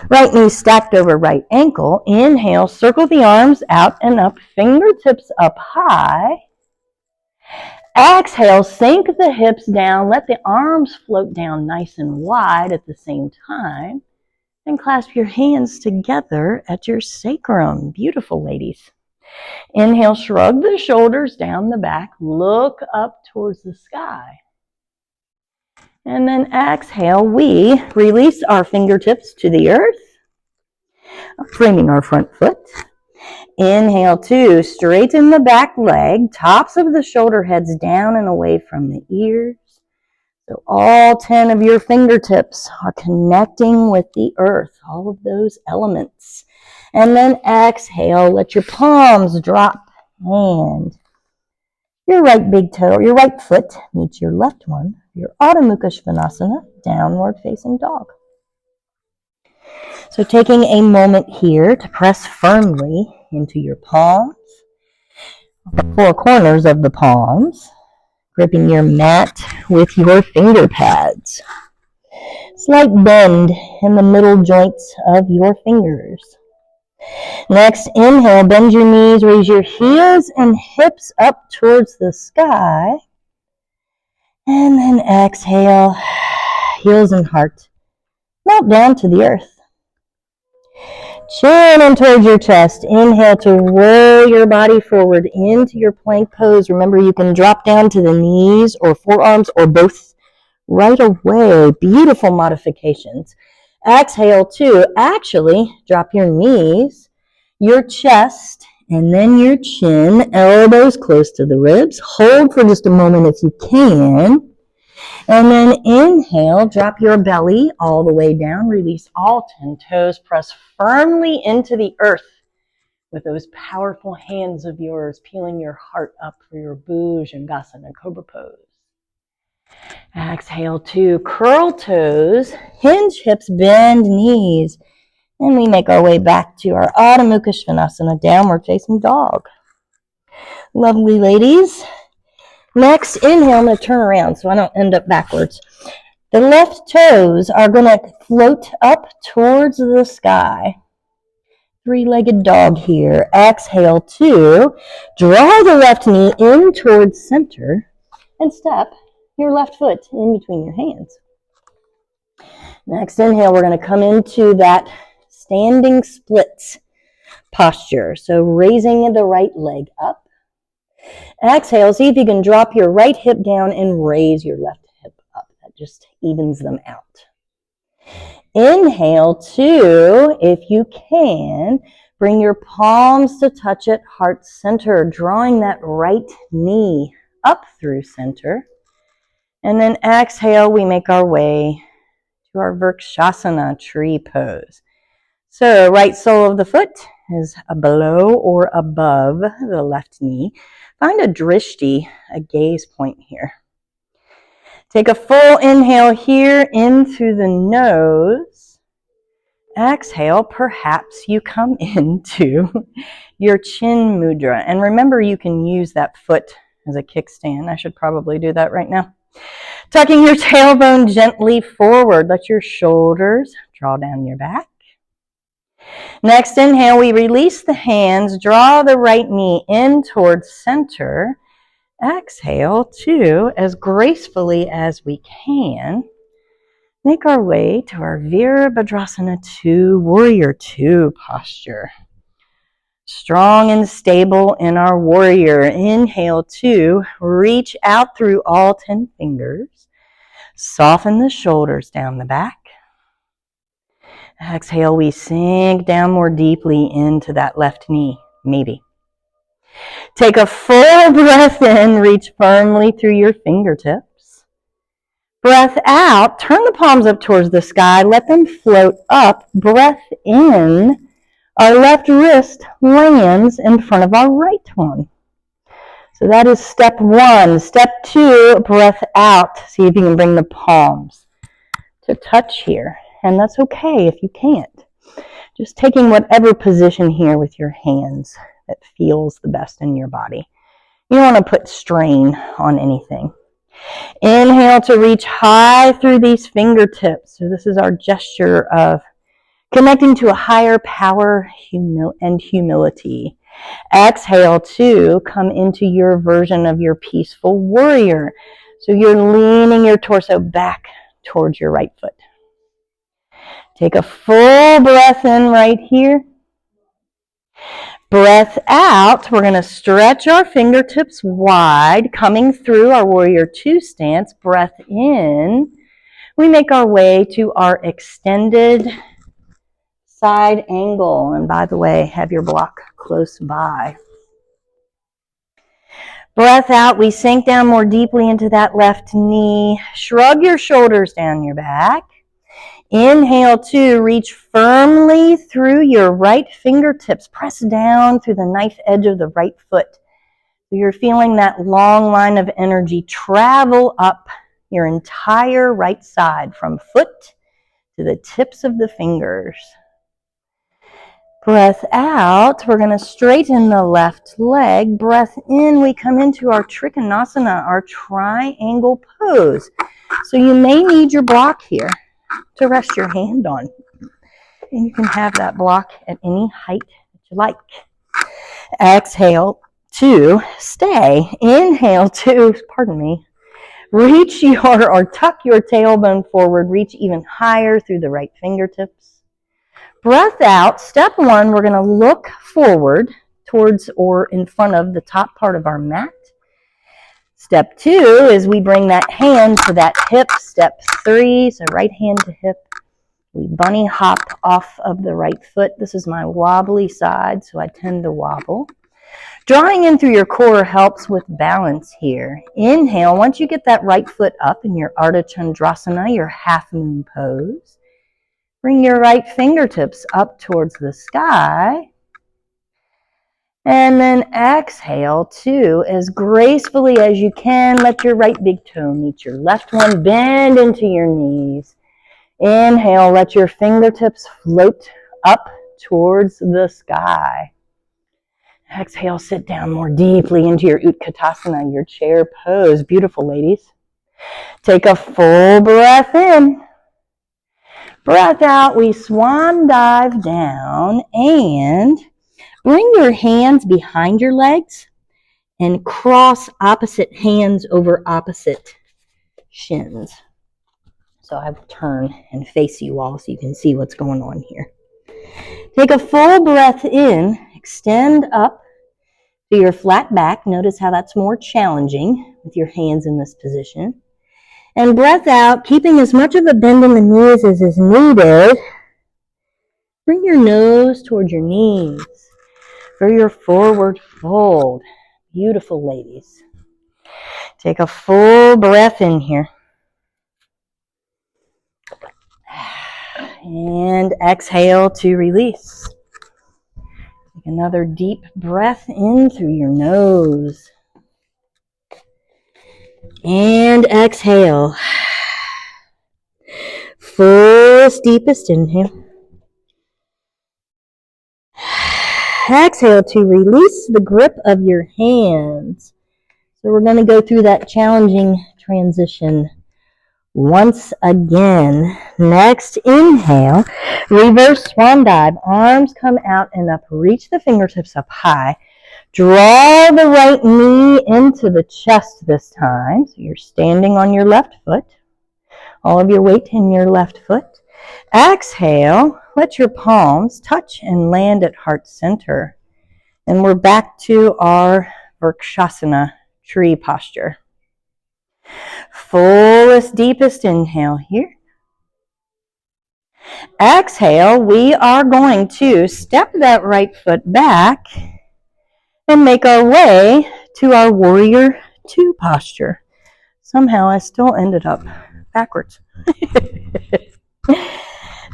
Speaker 1: Right knee stacked over right ankle. Inhale, circle the arms out and up, fingertips up high. Exhale, sink the hips down, let the arms float down nice and wide at the same time, and clasp your hands together at your sacrum. Beautiful, ladies. Inhale, shrug the shoulders down the back, look up towards the sky. And then exhale, we release our fingertips to the earth, framing our front foot. Inhale 2, straighten the back leg, tops of the shoulder heads down and away from the ears. So all 10 of your fingertips are connecting with the earth, all of those elements. And then exhale, let your palms drop and your right big toe, your right foot meets your left one. Your Adho Mukha Svanasana, downward facing dog. So taking a moment here to press firmly into your palms, the four corners of the palms, gripping your mat with your finger pads. Slight bend in the middle joints of your fingers. Next, inhale, bend your knees, raise your heels and hips up towards the sky. And then exhale, heels and heart melt down to the earth. Chin in towards your chest. Inhale to roll your body forward into your plank pose. Remember, you can drop down to the knees or forearms or both right away. Beautiful modifications. Exhale to actually drop your knees, your chest, and then your chin, elbows close to the ribs. Hold for just a moment if you can. And then inhale, drop your belly all the way down. Release all 10 toes. Press firmly into the earth with those powerful hands of yours, peeling your heart up for your Bhujangasana Cobra pose. Exhale to curl toes, hinge hips, bend knees. And we make our way back to our Adho Mukha Svanasana, downward facing dog. Lovely ladies. Next, inhale, I'm going to turn around so I don't end up backwards. The left toes are going to float up towards the sky. Three-legged dog here. Exhale to draw the left knee in towards center and step your left foot in between your hands. Next inhale, we're going to come into that standing splits posture. So raising the right leg up. Exhale, see if you can drop your right hip down and raise your left hip up. That just evens them out. Inhale, two, if you can, bring your palms to touch at heart center, drawing that right knee up through center. And then exhale, we make our way to our Vrikshasana tree pose. So right sole of the foot is below or above the left knee. Find a drishti, a gaze point here. Take a full inhale here in through the nose. Exhale, perhaps you come into your chin mudra. And remember, you can use that foot as a kickstand. I should probably do that right now. Tucking your tailbone gently forward. Let your shoulders draw down your back. Next inhale, we release the hands, draw the right knee in towards center. Exhale to, as gracefully as we can, make our way to our Virabhadrasana 2, Warrior 2 posture. Strong and stable in our warrior. Inhale to, reach out through all 10 fingers. Soften the shoulders down the back. Exhale, we sink down more deeply into that left knee, maybe. Take a full breath in, reach firmly through your fingertips. Breath out, turn the palms up towards the sky, let them float up. Breath in, our left wrist lands in front of our right one. So that is step one. Step two, breath out. See if you can bring the palms to touch here. And that's okay if you can't. Just taking whatever position here with your hands that feels the best in your body. You don't want to put strain on anything. Inhale to reach high through these fingertips. So this is our gesture of connecting to a higher power and humility. Exhale to come into your version of your peaceful warrior. So you're leaning your torso back towards your right foot. Take a full breath in right here. Breath out. We're going to stretch our fingertips wide, coming through our Warrior 2 stance. Breath in. We make our way to our extended side angle. And by the way, have your block close by. Breath out. We sink down more deeply into that left knee. Shrug your shoulders down your back. Inhale to reach firmly through your right fingertips. Press down through the knife edge of the right foot. So you're feeling that long line of energy travel up your entire right side from foot to the tips of the fingers. Breath out. We're going to straighten the left leg. Breath in. We come into our Trikonasana, our triangle pose. So you may need your block here to rest your hand on. And you can have that block at any height that you like. Exhale to stay. Inhale to, Reach or tuck your tailbone forward. Reach even higher through the right fingertips. Breath out. Step one, we're going to look forward towards or in front of the top part of our mat. Step two is we bring that hand to that hip. Step three, so right hand to hip. We bunny hop off of the right foot. This is my wobbly side, so I tend to wobble. Drawing in through your core helps with balance here. Inhale, once you get that right foot up in your Ardha Chandrasana, your half moon pose, bring your right fingertips up towards the sky. And then exhale to, as gracefully as you can, let your right big toe meet your left one. Bend into your knees. Inhale, let your fingertips float up towards the sky. Exhale, sit down more deeply into your Utkatasana, your chair pose. Beautiful, ladies. Take a full breath in. Breath out, we swan dive down and bring your hands behind your legs and cross opposite hands over opposite shins. So I will turn and face you all so you can see what's going on here. Take a full breath in, extend up to your flat back. Notice how that's more challenging with your hands in this position. And breath out, keeping as much of a bend in the knees as is needed. Bring your nose towards your knees for your forward fold. Beautiful, ladies. Take a full breath in here. And exhale to release. Take another deep breath in through your nose. And exhale. Fullest, deepest inhale. Exhale to release the grip of your hands. So we're going to go through that challenging transition once again. Next, inhale, reverse swan dive. Arms come out and up. Reach the fingertips up high. Draw the right knee into the chest this time. So you're standing on your left foot. All of your weight in your left foot. Exhale, let your palms touch and land at heart center. And we're back to our Vrikshasana tree posture. Fullest, deepest inhale here. Exhale, we are going to step that right foot back and make our way to our warrior two posture. Somehow I still ended up backwards.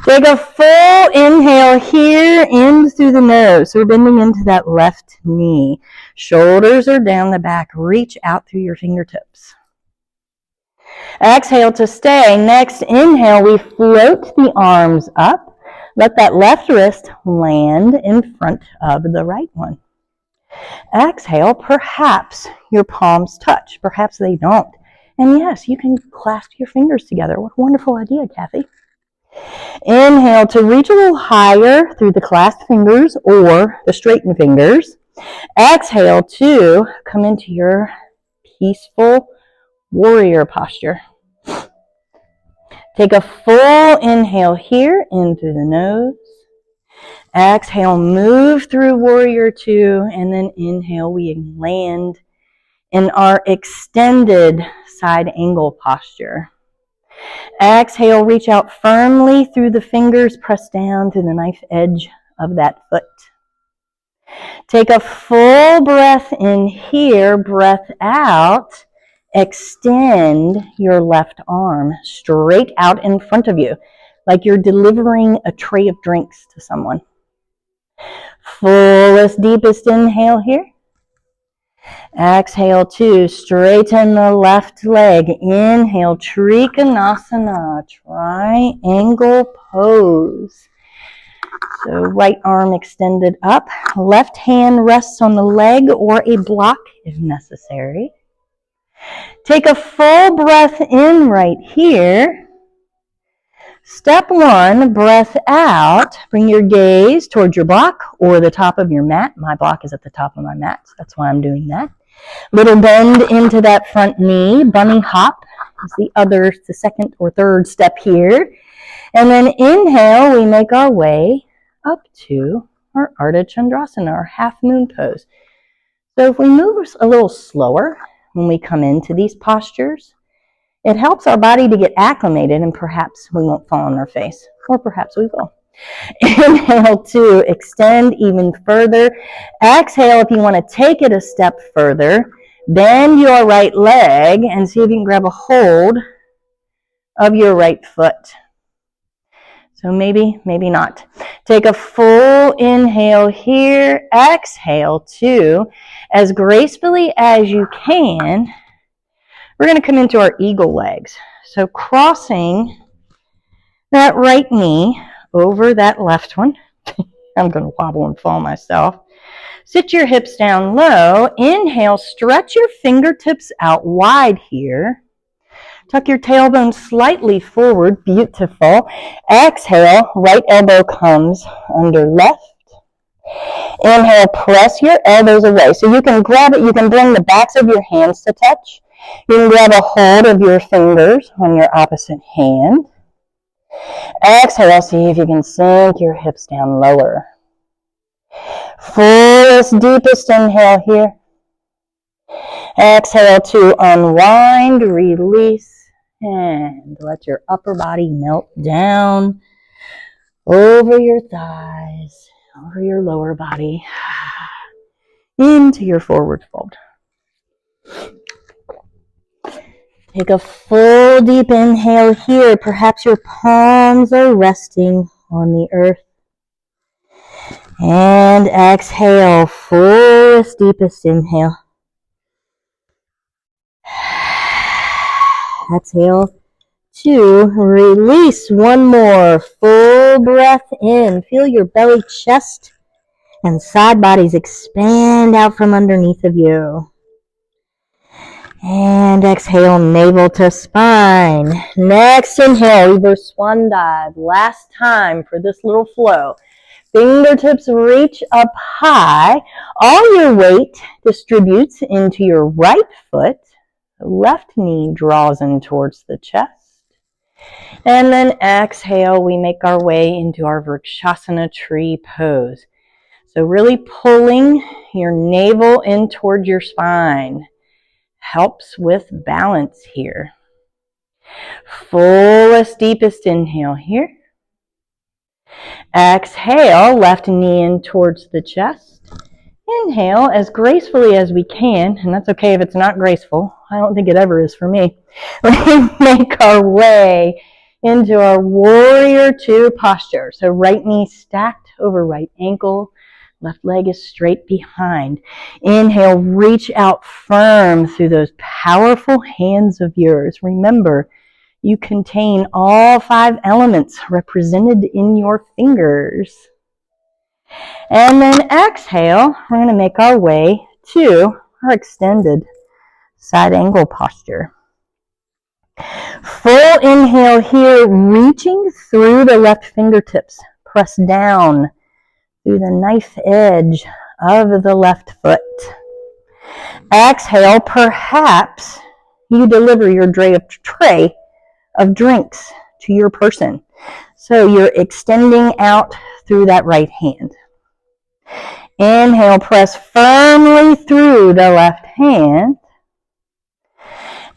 Speaker 1: Take a full inhale here, in through the nose. So we're bending into that left knee. Shoulders are down the back. Reach out through your fingertips. Exhale to stay. Next inhale, we float the arms up. Let that left wrist land in front of the right one. Exhale, perhaps your palms touch. Perhaps they don't. And yes, you can clasp your fingers together. What a wonderful idea, Kathy. Inhale to reach a little higher through the clasped fingers or the straightened fingers. Exhale to come into your peaceful warrior posture. Take a full inhale here in through the nose. Exhale, move through warrior two, and then inhale, we land in our extended side angle posture. Exhale, reach out firmly through the fingers, press down to the knife edge of that foot. Take a full breath in here, breath out. Extend your left arm straight out in front of you, like you're delivering a tray of drinks to someone. Fullest, deepest inhale here. Exhale to straighten the left leg. Inhale, Trikonasana, triangle pose. So right arm extended up. Left hand rests on the leg or a block if necessary. Take a full breath in right here. Step one, breath out. Bring your gaze towards your block or the top of your mat. My block is at the top of my mat, so that's why I'm doing that. Little bend into that front knee, bunny hop is the second or third step here. And then inhale, we make our way up to our Ardha Chandrasana, our half moon pose. So if we move a little slower when we come into these postures, it helps our body to get acclimated, and perhaps we won't fall on our face, or perhaps we will. Inhale to extend even further. Exhale if you want to take it a step further. Bend your right leg and see if you can grab a hold of your right foot. So maybe not. Take a full inhale here. Exhale to, as gracefully as you can, we're going to come into our eagle legs. So crossing that right knee over that left one. I'm going to wobble and fall myself. Sit your hips down low. Inhale, stretch your fingertips out wide here. Tuck your tailbone slightly forward. Beautiful. Exhale, right elbow comes under left. Inhale, press your elbows away. So you can grab it, you can bring the backs of your hands to touch. You can grab a hold of your fingers on your opposite hand. Exhale, see if you can sink your hips down lower. Fullest, deepest inhale here. Exhale to unwind, release, and let your upper body melt down over your thighs, over your lower body, into your forward fold. Take a full deep inhale here. Perhaps your palms are resting on the earth. And exhale, fullest, deepest inhale. Exhale to release. One more full breath in. Feel your belly, chest, and side bodies expand out from underneath of you. And exhale, navel to spine. Next inhale, reverse swan dive. Last time for this little flow. Fingertips reach up high. All your weight distributes into your right foot. The left knee draws in towards the chest. And then exhale, we make our way into our Vrikshasana tree pose. So really pulling your navel in towards your spine helps with balance here. Fullest, deepest inhale here. Exhale, left knee in towards the chest. Inhale as gracefully as we can, and that's okay if it's not graceful. I don't think it ever is for me. We make our way into our warrior two posture. So right knee stacked over right ankle. Left leg is straight behind. Inhale, reach out firm through those powerful hands of yours. Remember, you contain all 5 elements represented in your fingers. And then exhale, we're going to make our way to our extended side angle posture. Full inhale here, reaching through the left fingertips. Press down through the knife edge of the left foot. Exhale, perhaps you deliver your tray of drinks to your person. So you're extending out through that right hand. Inhale, press firmly through the left hand.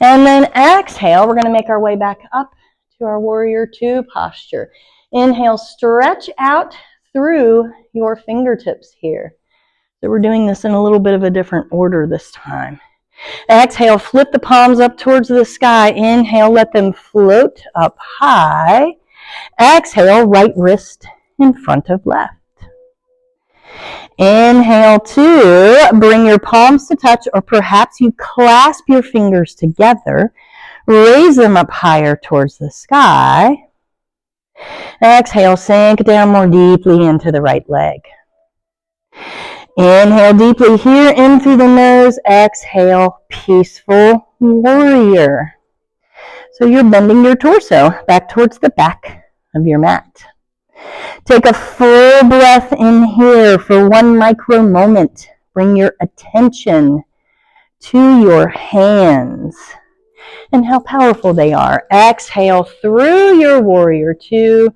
Speaker 1: And then exhale, we're going to make our way back up to our warrior two posture. Inhale, stretch out through your fingertips here. So we're doing this in a little bit of a different order this time. Exhale, flip the palms up towards the sky. Inhale, let them float up high. Exhale, right wrist in front of left. Inhale to bring your palms to touch, or perhaps you clasp your fingers together. Raise them up higher towards the sky. Exhale, sink down more deeply into the right leg. Inhale deeply here in through the nose. Exhale, peaceful warrior. So you're bending your torso back towards the back of your mat. Take a full breath in here for 1 micro moment. Bring your attention to your hands. and how powerful they are. Exhale through your warrior two.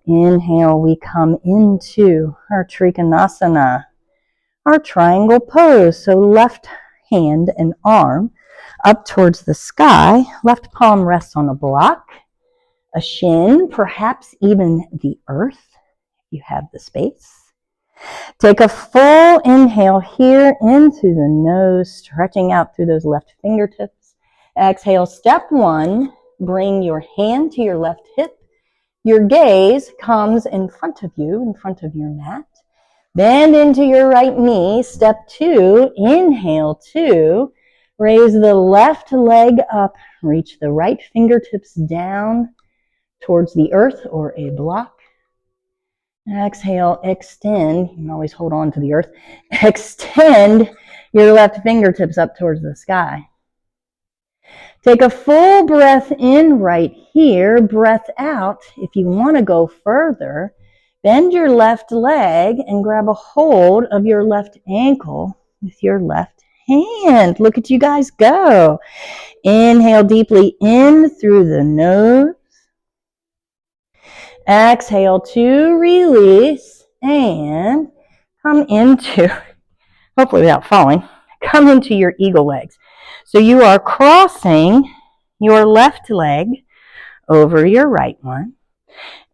Speaker 1: Inhale, we come into our Trikonasana, our triangle pose. So left hand and arm up towards the sky. Left palm rests on a block, a shin, perhaps even the earth, if you have the space. Take a full inhale here into the nose, stretching out through those left fingertips. Exhale, step one, bring your hand to your left hip. Your gaze comes in front of you, in front of your mat. Bend into your right knee. Step two, inhale two. Raise the left leg up. Reach the right fingertips down towards the earth or a block. Exhale, extend. You can always hold on to the earth. Extend your left fingertips up towards the sky. Take a full breath in right here. Breath out. If you want to go further, bend your left leg and grab a hold of your left ankle with your left hand. Look at you guys go. Inhale deeply in through the nose. Exhale to release and come into, hopefully without falling, come into your eagle legs. So you are crossing your left leg over your right one.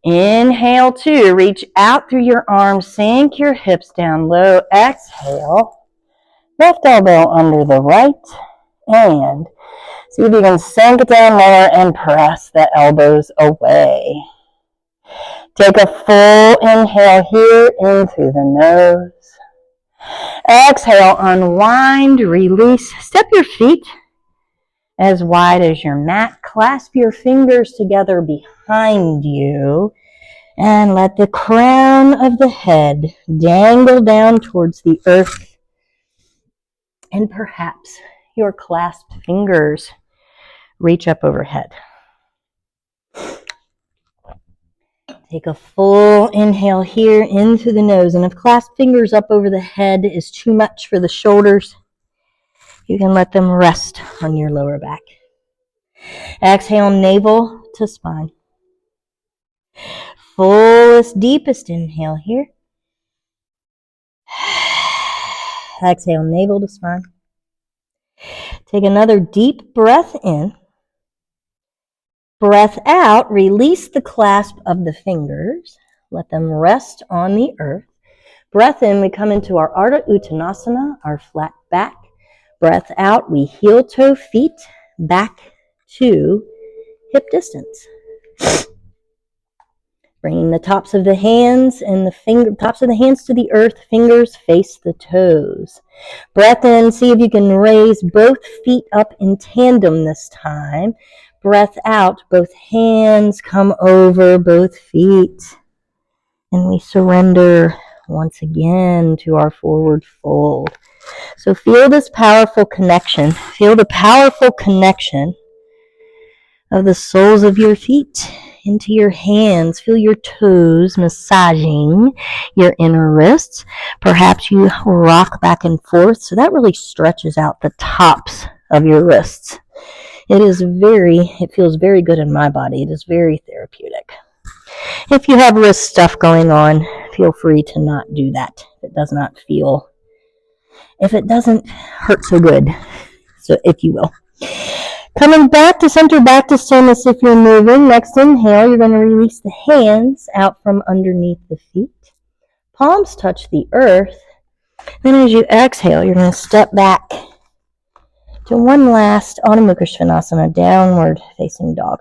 Speaker 1: Inhale two, reach out through your arms, sink your hips down low. Exhale, left elbow under the right, and see if you can sink it down lower and press the elbows away. Take a full inhale here in through the nose. Exhale, unwind, release. Step your feet as wide as your mat. Clasp your fingers together behind you. And let the crown of the head dangle down towards the earth. And perhaps your clasped fingers reach up overhead. Take a full inhale here into the nose. And if clasped fingers up over the head is too much for the shoulders, you can let them rest on your lower back. Exhale, navel to spine. Fullest, deepest inhale here. Exhale, navel to spine. Take another deep breath in. Breath out, release the clasp of the fingers. Let them rest on the earth. Breath in, we come into our Ardha Uttanasana, our flat back. Breath out, we heel toe feet back to hip distance. Bringing the tops of the hands and the tops of the hands to the earth, fingers face the toes. Breath in, see if you can raise both feet up in tandem this time. Breath out, both hands come over both feet. And we surrender once again to our forward fold. So feel this powerful connection. Feel the powerful connection of the soles of your feet into your hands. Feel your toes massaging your inner wrists. Perhaps you rock back and forth. So that really stretches out the tops of your wrists. It feels very good in my body. It is very therapeutic. If you have wrist stuff going on, feel free to not do that. If it doesn't hurt so good, so if you will. Coming back to center, back to stillness if you're moving. Next inhale, you're going to release the hands out from underneath the feet. Palms touch the earth. Then as you exhale, you're going to step back to one last Adho Mukha Svanasana, downward facing dog.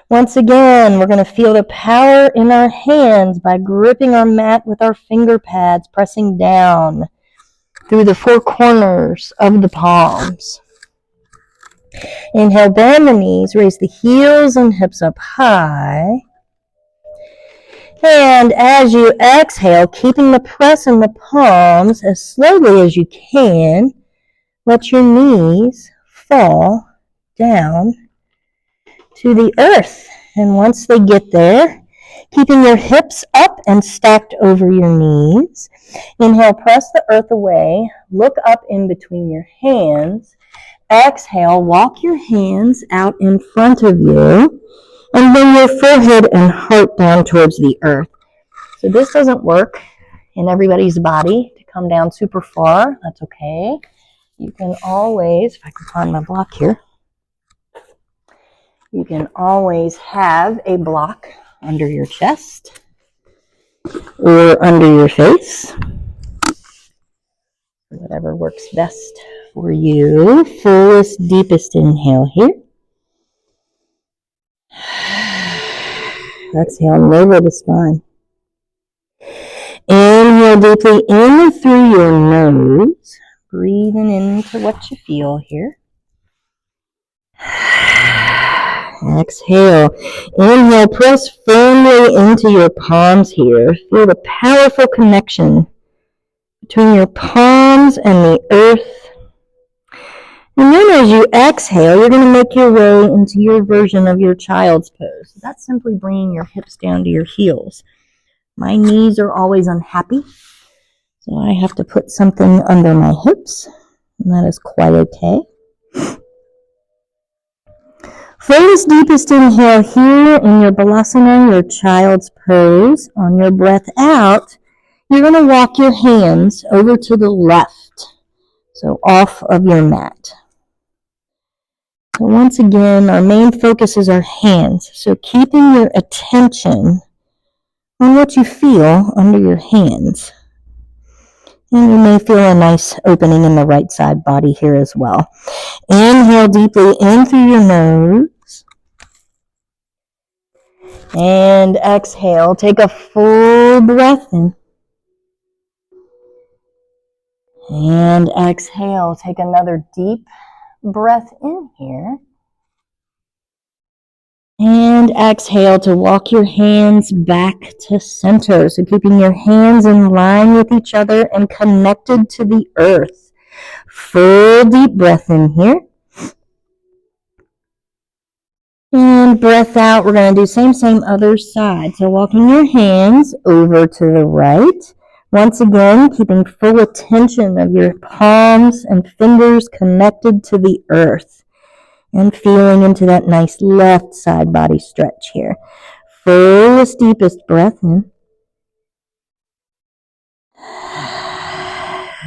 Speaker 1: Once again, we're going to feel the power in our hands by gripping our mat with our finger pads, pressing down through the four corners of the palms. Inhale, bend the knees, raise the heels and hips up high. And as you exhale, keeping the press in the palms as slowly as you can, let your knees fall down to the earth. And once they get there, keeping your hips up and stacked over your knees. Inhale, press the earth away. Look up in between your hands. exhale, walk your hands out in front of you and bring your forehead and heart down towards the earth. So this doesn't work in everybody's body to come down super far. That's okay. You can always, if I can find my block here, you can always have a block under your chest or under your face. Whatever works best for you. Fullest, deepest inhale here. Exhale, navel to spine. Inhale deeply in through your nose. Breathing into what you feel here. Exhale. Inhale, press firmly into your palms here. Feel the powerful connection between your palms and the earth. And then as you exhale, you're going to make your way into your version of your child's pose. That's simply bringing your hips down to your heels. My knees are always unhappy, so I have to put something under my hips, and that is quite okay. Fullest, deepest inhale here in your Balasana, your child's pose. On your breath out, you're going to walk your hands over to the left, so off of your mat. So once again, our main focus is our hands, so keeping your attention on what you feel under your hands. And you may feel a nice opening in the right side body here as well. Inhale deeply in through your nose. And exhale. Take a full breath in. And exhale. Take another deep breath in here. And exhale to walk your hands back to center. So keeping your hands in line with each other and connected to the earth. Full deep breath in here. And breath out. We're going to do same other side. So walking your hands over to the right. Once again, keeping full attention of your palms and fingers connected to the earth. And feeling into that nice left side body stretch here. Fullest, deepest breath in.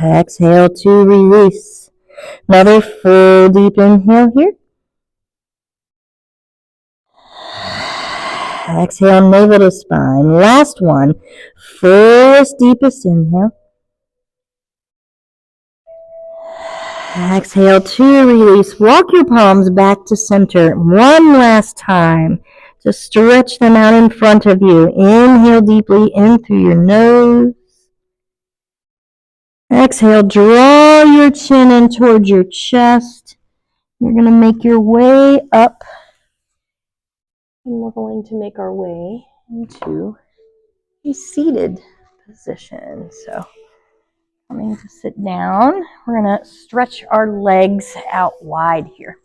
Speaker 1: Exhale to release. Another full deep inhale here. Exhale, navel to spine. Last one. Fullest, deepest inhale. Exhale to release. Walk your palms back to center one last time. Just stretch them out in front of you. Inhale deeply in through your nose. Exhale, draw your chin in towards your chest. You're going to make your way up. And we're going to make our way into a seated position. So coming to sit down, we're going to stretch our legs out wide here.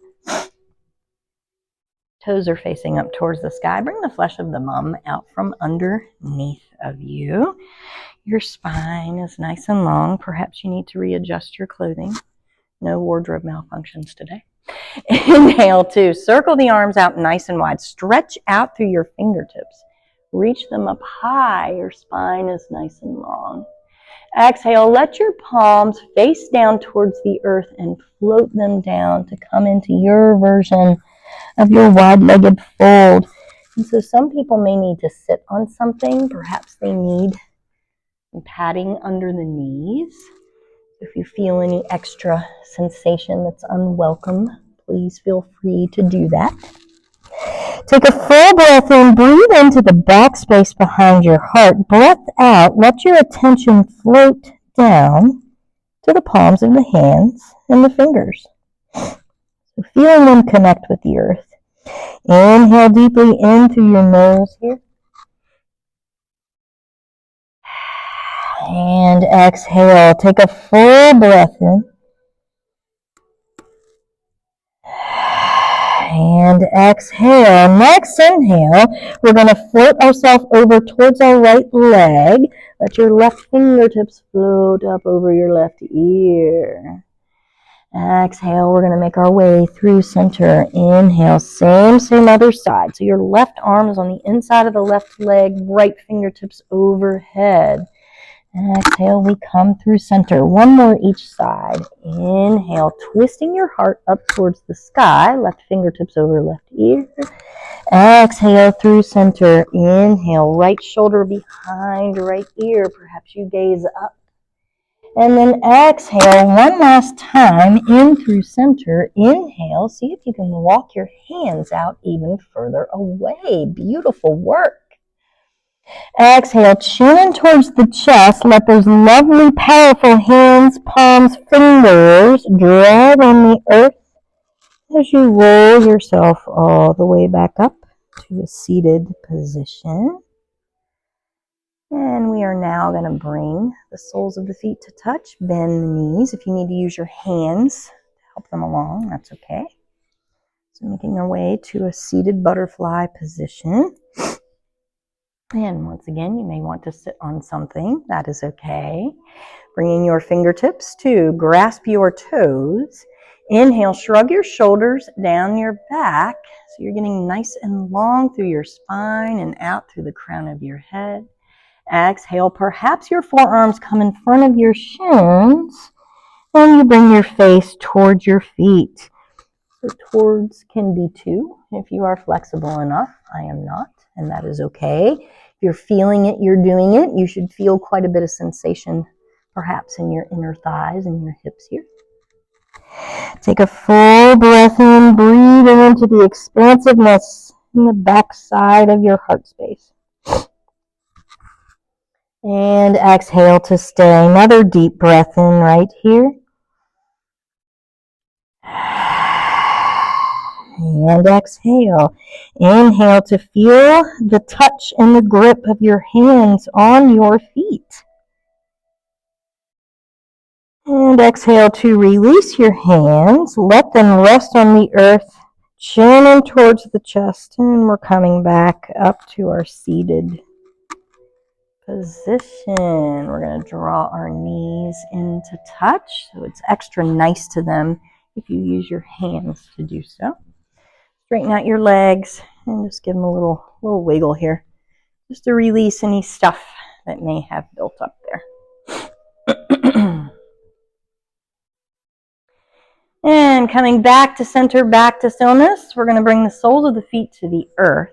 Speaker 1: Toes are facing up towards the sky. Bring the flesh of the bum out from underneath of you. Your spine is nice and long. Perhaps you need to readjust your clothing. No wardrobe malfunctions today. Inhale to circle the arms out nice and wide. Stretch out through your fingertips. Reach them up high. Your spine is nice and long. Exhale, let your palms face down towards the earth and float them down to come into your version of your wide-legged fold. And so some people may need to sit on something. Perhaps they need padding under the knees. If you feel any extra sensation that's unwelcome, please feel free to do that. Take a full breath in, breathe into the back space behind your heart. Breath out, let your attention float down to the palms of the hands and the fingers. So feeling them connect with the earth. Inhale deeply in through your nose here. And exhale. Take a full breath in. And exhale. Next inhale, we're going to float ourselves over towards our right leg. Let your left fingertips float up over your left ear. Exhale, we're going to make our way through center. Inhale, same other side. So your left arm is on the inside of the left leg, right fingertips overhead. Exhale, we come through center. One more each side. Inhale, twisting your heart up towards the sky, left fingertips over left ear. Exhale through center. Inhale, right shoulder behind right ear. Perhaps you gaze up. And then exhale one last time in through center. Inhale, see if you can walk your hands out even further away. Beautiful work. Exhale, chin in towards the chest. Let those lovely, powerful hands, palms, fingers drag on the earth as you roll yourself all the way back up to a seated position. And we are now going to bring the soles of the feet to touch. Bend the knees. If you need to use your hands to help them along, that's okay. So making our way to a seated butterfly position. And once again, you may want to sit on something. That is okay. Bringing your fingertips to grasp your toes. Inhale, shrug your shoulders down your back. So you're getting nice and long through your spine and out through the crown of your head. Exhale, perhaps your forearms come in front of your shins, and you bring your face towards your feet. So towards can be two if you are flexible enough. I am not, and that is okay. If you're feeling it, you're doing it. You should feel quite a bit of sensation, perhaps in your inner thighs and your hips here. Take a full breath in, breathing into the expansiveness in the back side of your heart space. And exhale to stay. Another deep breath in right here. And exhale. Inhale to feel the touch and the grip of your hands on your feet. And exhale to release your hands. Let them rest on the earth, chin in towards the chest, and we're coming back up to our seated position. We're going to draw our knees into touch, so it's extra nice to them if you use your hands to do so. Straighten out your legs and just give them a little wiggle here, just to release any stuff that may have built up there. And coming back to center, back to stillness, we're going to bring the soles of the feet to the earth.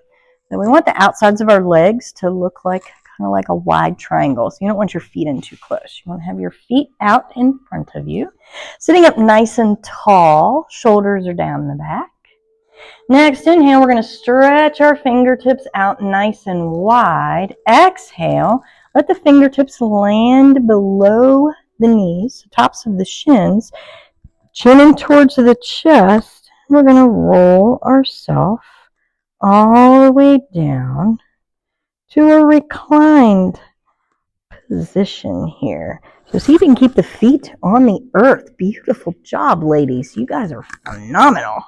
Speaker 1: So we want the outsides of our legs to look like kind of like a wide triangle. So you don't want your feet in too close. You want to have your feet out in front of you. Sitting up nice and tall, shoulders are down the back. Next, inhale, we're going to stretch our fingertips out nice and wide. Exhale, let the fingertips land below the knees, tops of the shins. Chin in towards the chest. We're going to roll ourselves all the way down to a reclined position here. So see if you can keep the feet on the earth. Beautiful job, ladies. You guys are phenomenal.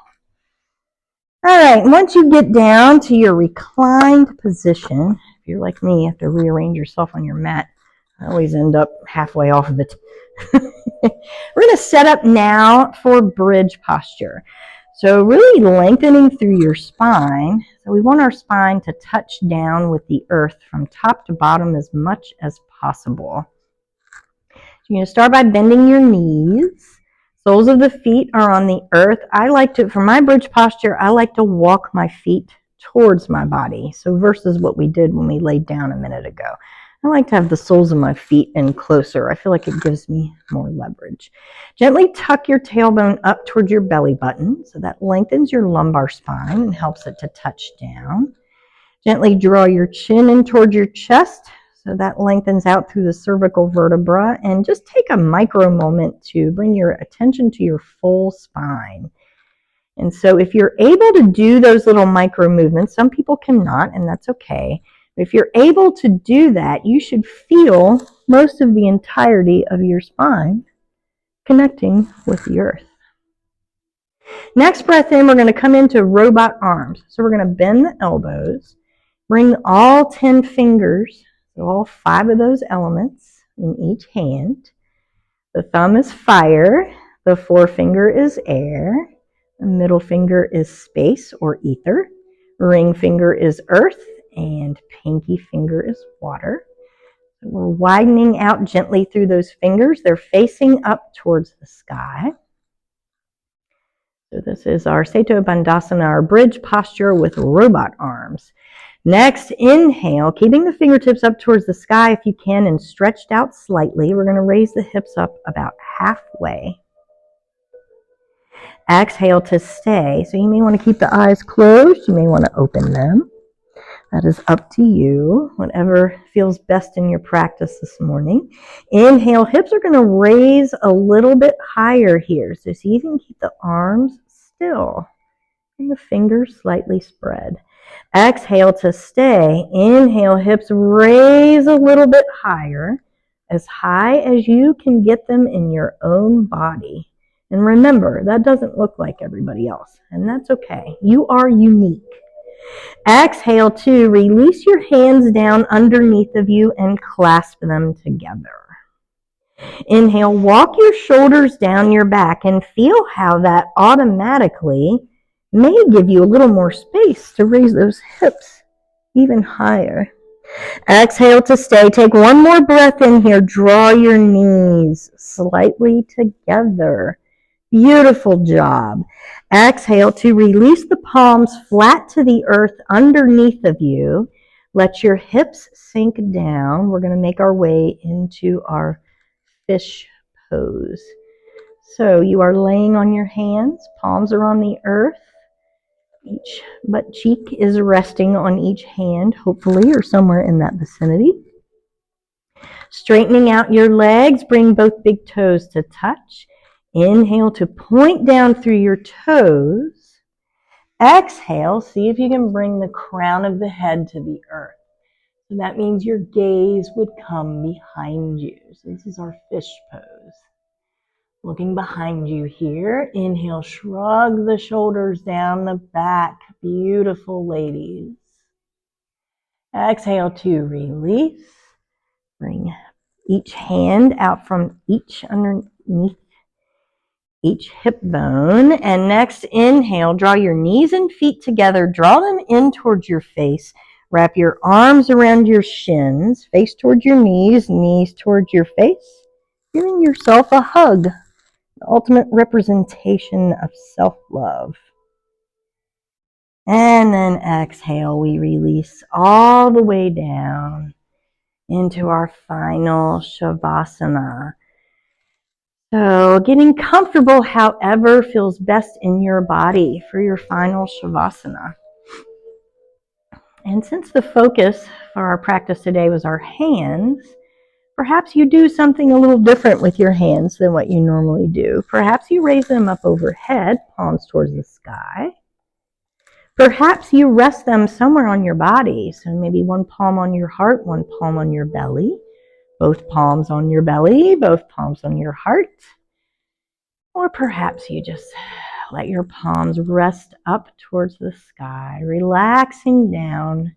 Speaker 1: All right, once you get down to your reclined position, if you're like me, you have to rearrange yourself on your mat. I always end up halfway off of it. We're going to set up now for bridge posture. So really lengthening through your spine. So we want our spine to touch down with the earth from top to bottom as much as possible. So you're going to start by bending your knees. Soles of the feet are on the earth. For my bridge posture, I like to walk my feet towards my body. So versus what we did when we laid down a minute ago. I like to have the soles of my feet in closer. I feel like it gives me more leverage. Gently tuck your tailbone up towards your belly button. So that lengthens your lumbar spine and helps it to touch down. Gently draw your chin in towards your chest. So that lengthens out through the cervical vertebra. And just take a micro moment to bring your attention to your full spine. And so if you're able to do those little micro movements, some people cannot, and that's okay. If you're able to do that, you should feel most of the entirety of your spine connecting with the earth. Next breath in, we're going to come into robot arms. So we're going to bend the elbows, bring all 10 fingers, so all 5 of those elements in each hand. The thumb is fire, The forefinger is air. The middle finger is space or ether. Ring finger is earth. And pinky finger is water. We're widening out gently through those fingers. They're facing up towards the sky. So this is our Seto Bandhasana, our bridge posture with robot arms. Next, inhale, keeping the fingertips up towards the sky if you can and stretched out slightly. We're going to raise the hips up about halfway. Exhale to stay. So you may want to keep the eyes closed. You may want to open them. That is up to you, whatever feels best in your practice this morning. Inhale, hips are going to raise a little bit higher here. So see if you can keep the arms still and the fingers slightly spread. Exhale to stay. Inhale, hips raise a little bit higher, as high as you can get them in your own body. And remember, that doesn't look like everybody else, and that's okay. You are unique. Exhale to release your hands down underneath of you and clasp them together. Inhale, walk your shoulders down your back and feel how that automatically may give you a little more space to raise those hips even higher. Exhale to stay. Take one more breath in here. Draw your knees slightly together. Beautiful job. Exhale to release the palms flat to the earth underneath of you. Let your hips sink down. We're going to make our way into our fish pose. So you are laying on your hands. Palms are on the earth. Each butt cheek is resting on each hand, hopefully, or somewhere in that vicinity. Straightening out your legs. Bring both big toes to touch. Inhale to point down through your toes. Exhale, see if you can bring the crown of the head to the earth. So that means your gaze would come behind you. So this is our fish pose. Looking behind you here. Inhale, shrug the shoulders down the back. Beautiful, ladies. Exhale to release. Bring each hand out from each underneath each hip bone. And next, inhale, draw your knees and feet together. Draw them in towards your face. Wrap your arms around your shins. Face towards your knees, knees towards your face. Giving yourself a hug. The ultimate representation of self-love. And then exhale, we release all the way down into our final Shavasana. So getting comfortable however feels best in your body for your final Shavasana. And since the focus for our practice today was our hands, perhaps you do something a little different with your hands than what you normally do. Perhaps you raise them up overhead, palms towards the sky. Perhaps you rest them somewhere on your body. So maybe one palm on your heart, one palm on your belly. Both palms on your belly, both palms on your heart. Or perhaps you just let your palms rest up towards the sky, relaxing down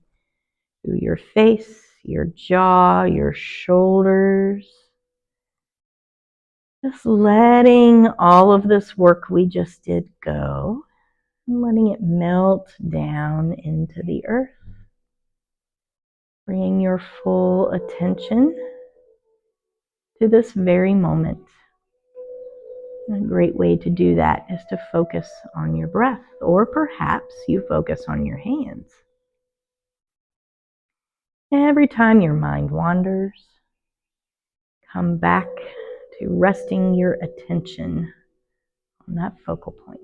Speaker 1: through your face, your jaw, your shoulders. Just letting all of this work we just did go and letting it melt down into the earth. Bringing your full attention to this very moment. A great way to do that is to focus on your breath, or perhaps you focus on your hands. Every time your mind wanders, come back to resting your attention on that focal point.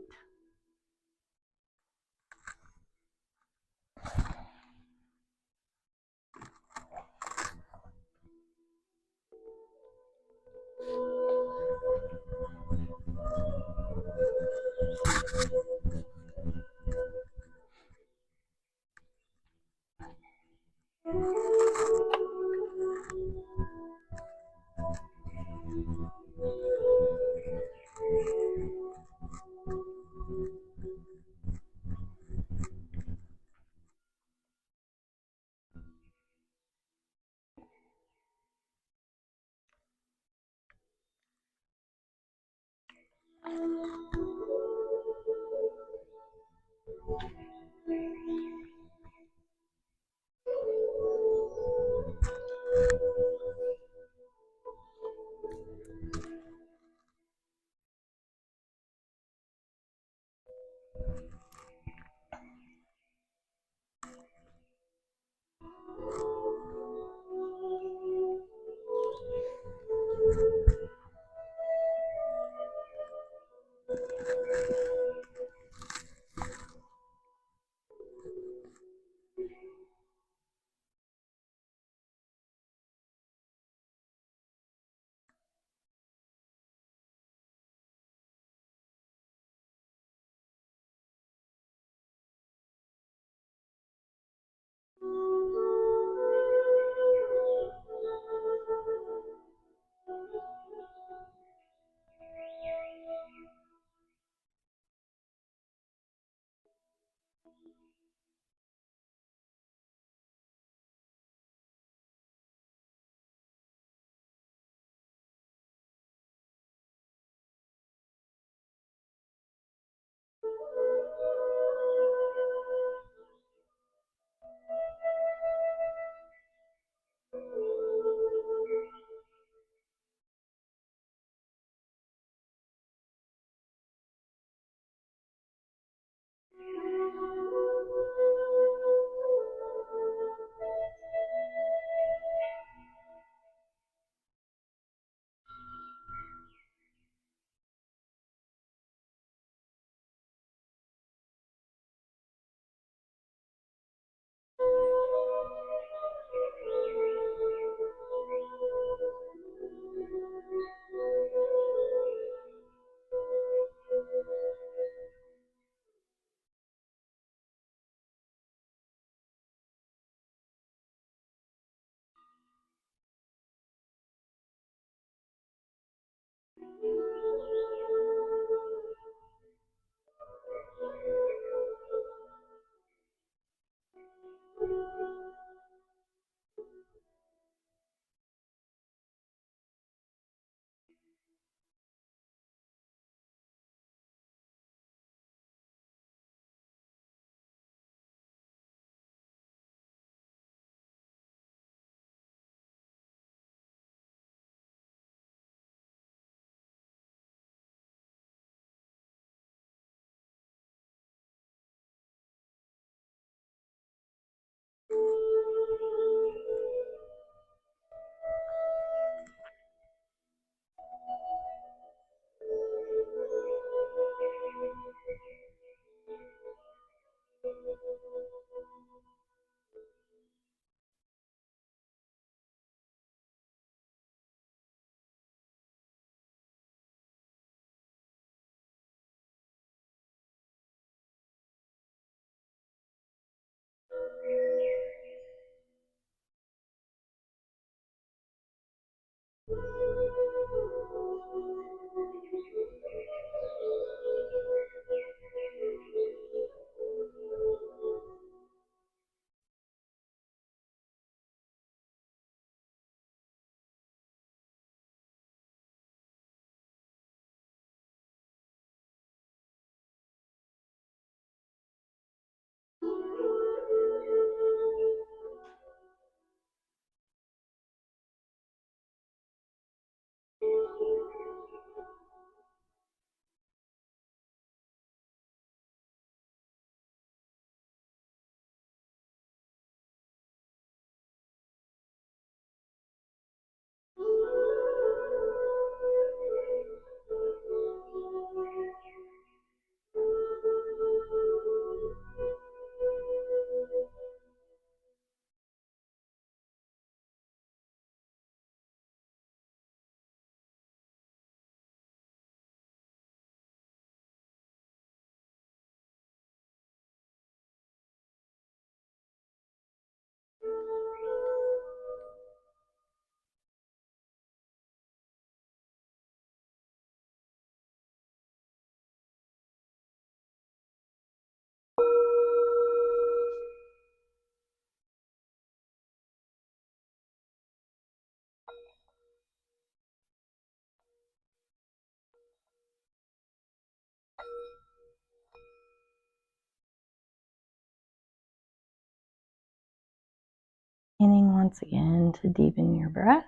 Speaker 1: Once again, to deepen your breath.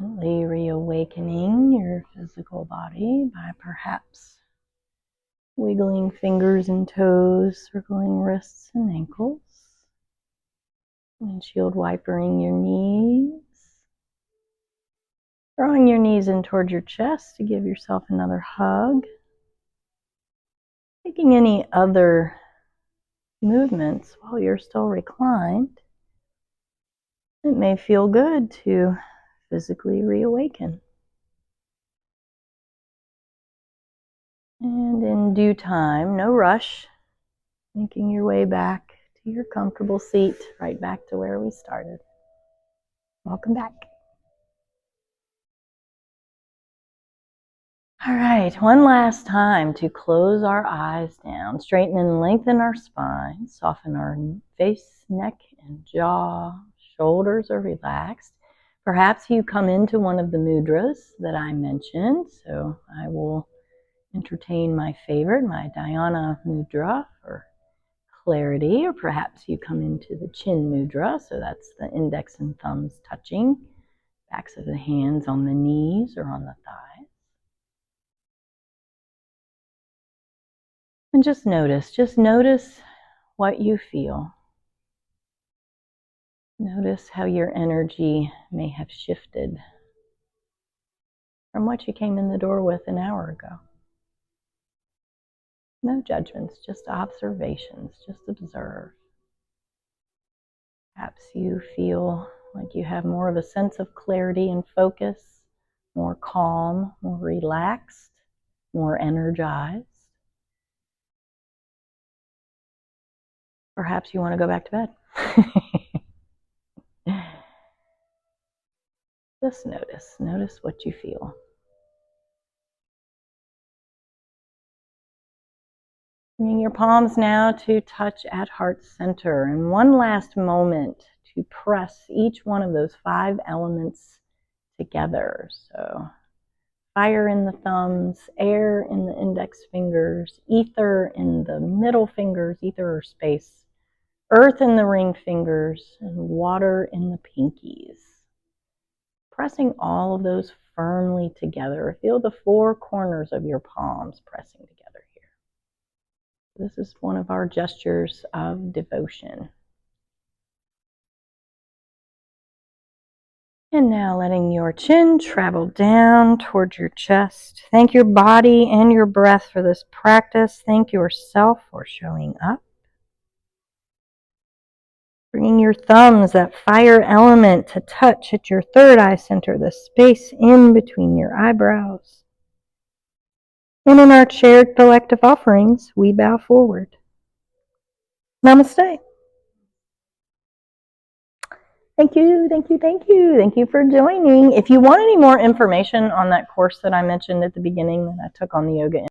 Speaker 1: Gently reawakening your physical body by perhaps wiggling fingers and toes, circling wrists and ankles. Windshield wipering your knees. Drawing your knees in towards your chest to give yourself another hug. Taking any other movements while you're still reclined. It may feel good to physically reawaken. And in due time, no rush, making your way back to your comfortable seat, right back to where we started. Welcome back. All right, one last time to close our eyes down, straighten and lengthen our spine, soften our face, neck, and jaw. Shoulders are relaxed. Perhaps you come into one of the mudras that I mentioned, so I will entertain my favorite, my Dhyana mudra for clarity, or perhaps you come into the chin mudra, so that's the index and thumbs touching, backs of the hands on the knees or on the thighs. And just notice what you feel. Notice how your energy may have shifted from what you came in the door with an hour ago. No judgments, just observations, just observe. Perhaps you feel like you have more of a sense of clarity and focus, more calm, more relaxed, more energized. Perhaps you want to go back to bed. Just notice what you feel. Bringing your palms now to touch at heart center, and one last moment to press each one of those 5 elements together. So fire in the thumbs, air in the index fingers, ether in the middle fingers, ether or space, earth in the ring fingers, and water in the pinkies. Pressing all of those firmly together. Feel the 4 corners of your palms pressing together here. This is one of our gestures of devotion. And now letting your chin travel down towards your chest. Thank your body and your breath for this practice. Thank yourself for showing up. Bringing your thumbs, that fire element, to touch at your third eye center, the space in between your eyebrows. And in our shared collective offerings, we bow forward. Namaste. Thank you. Thank you for joining. If you want any more information on that course that I mentioned at the beginning that I took on the yoga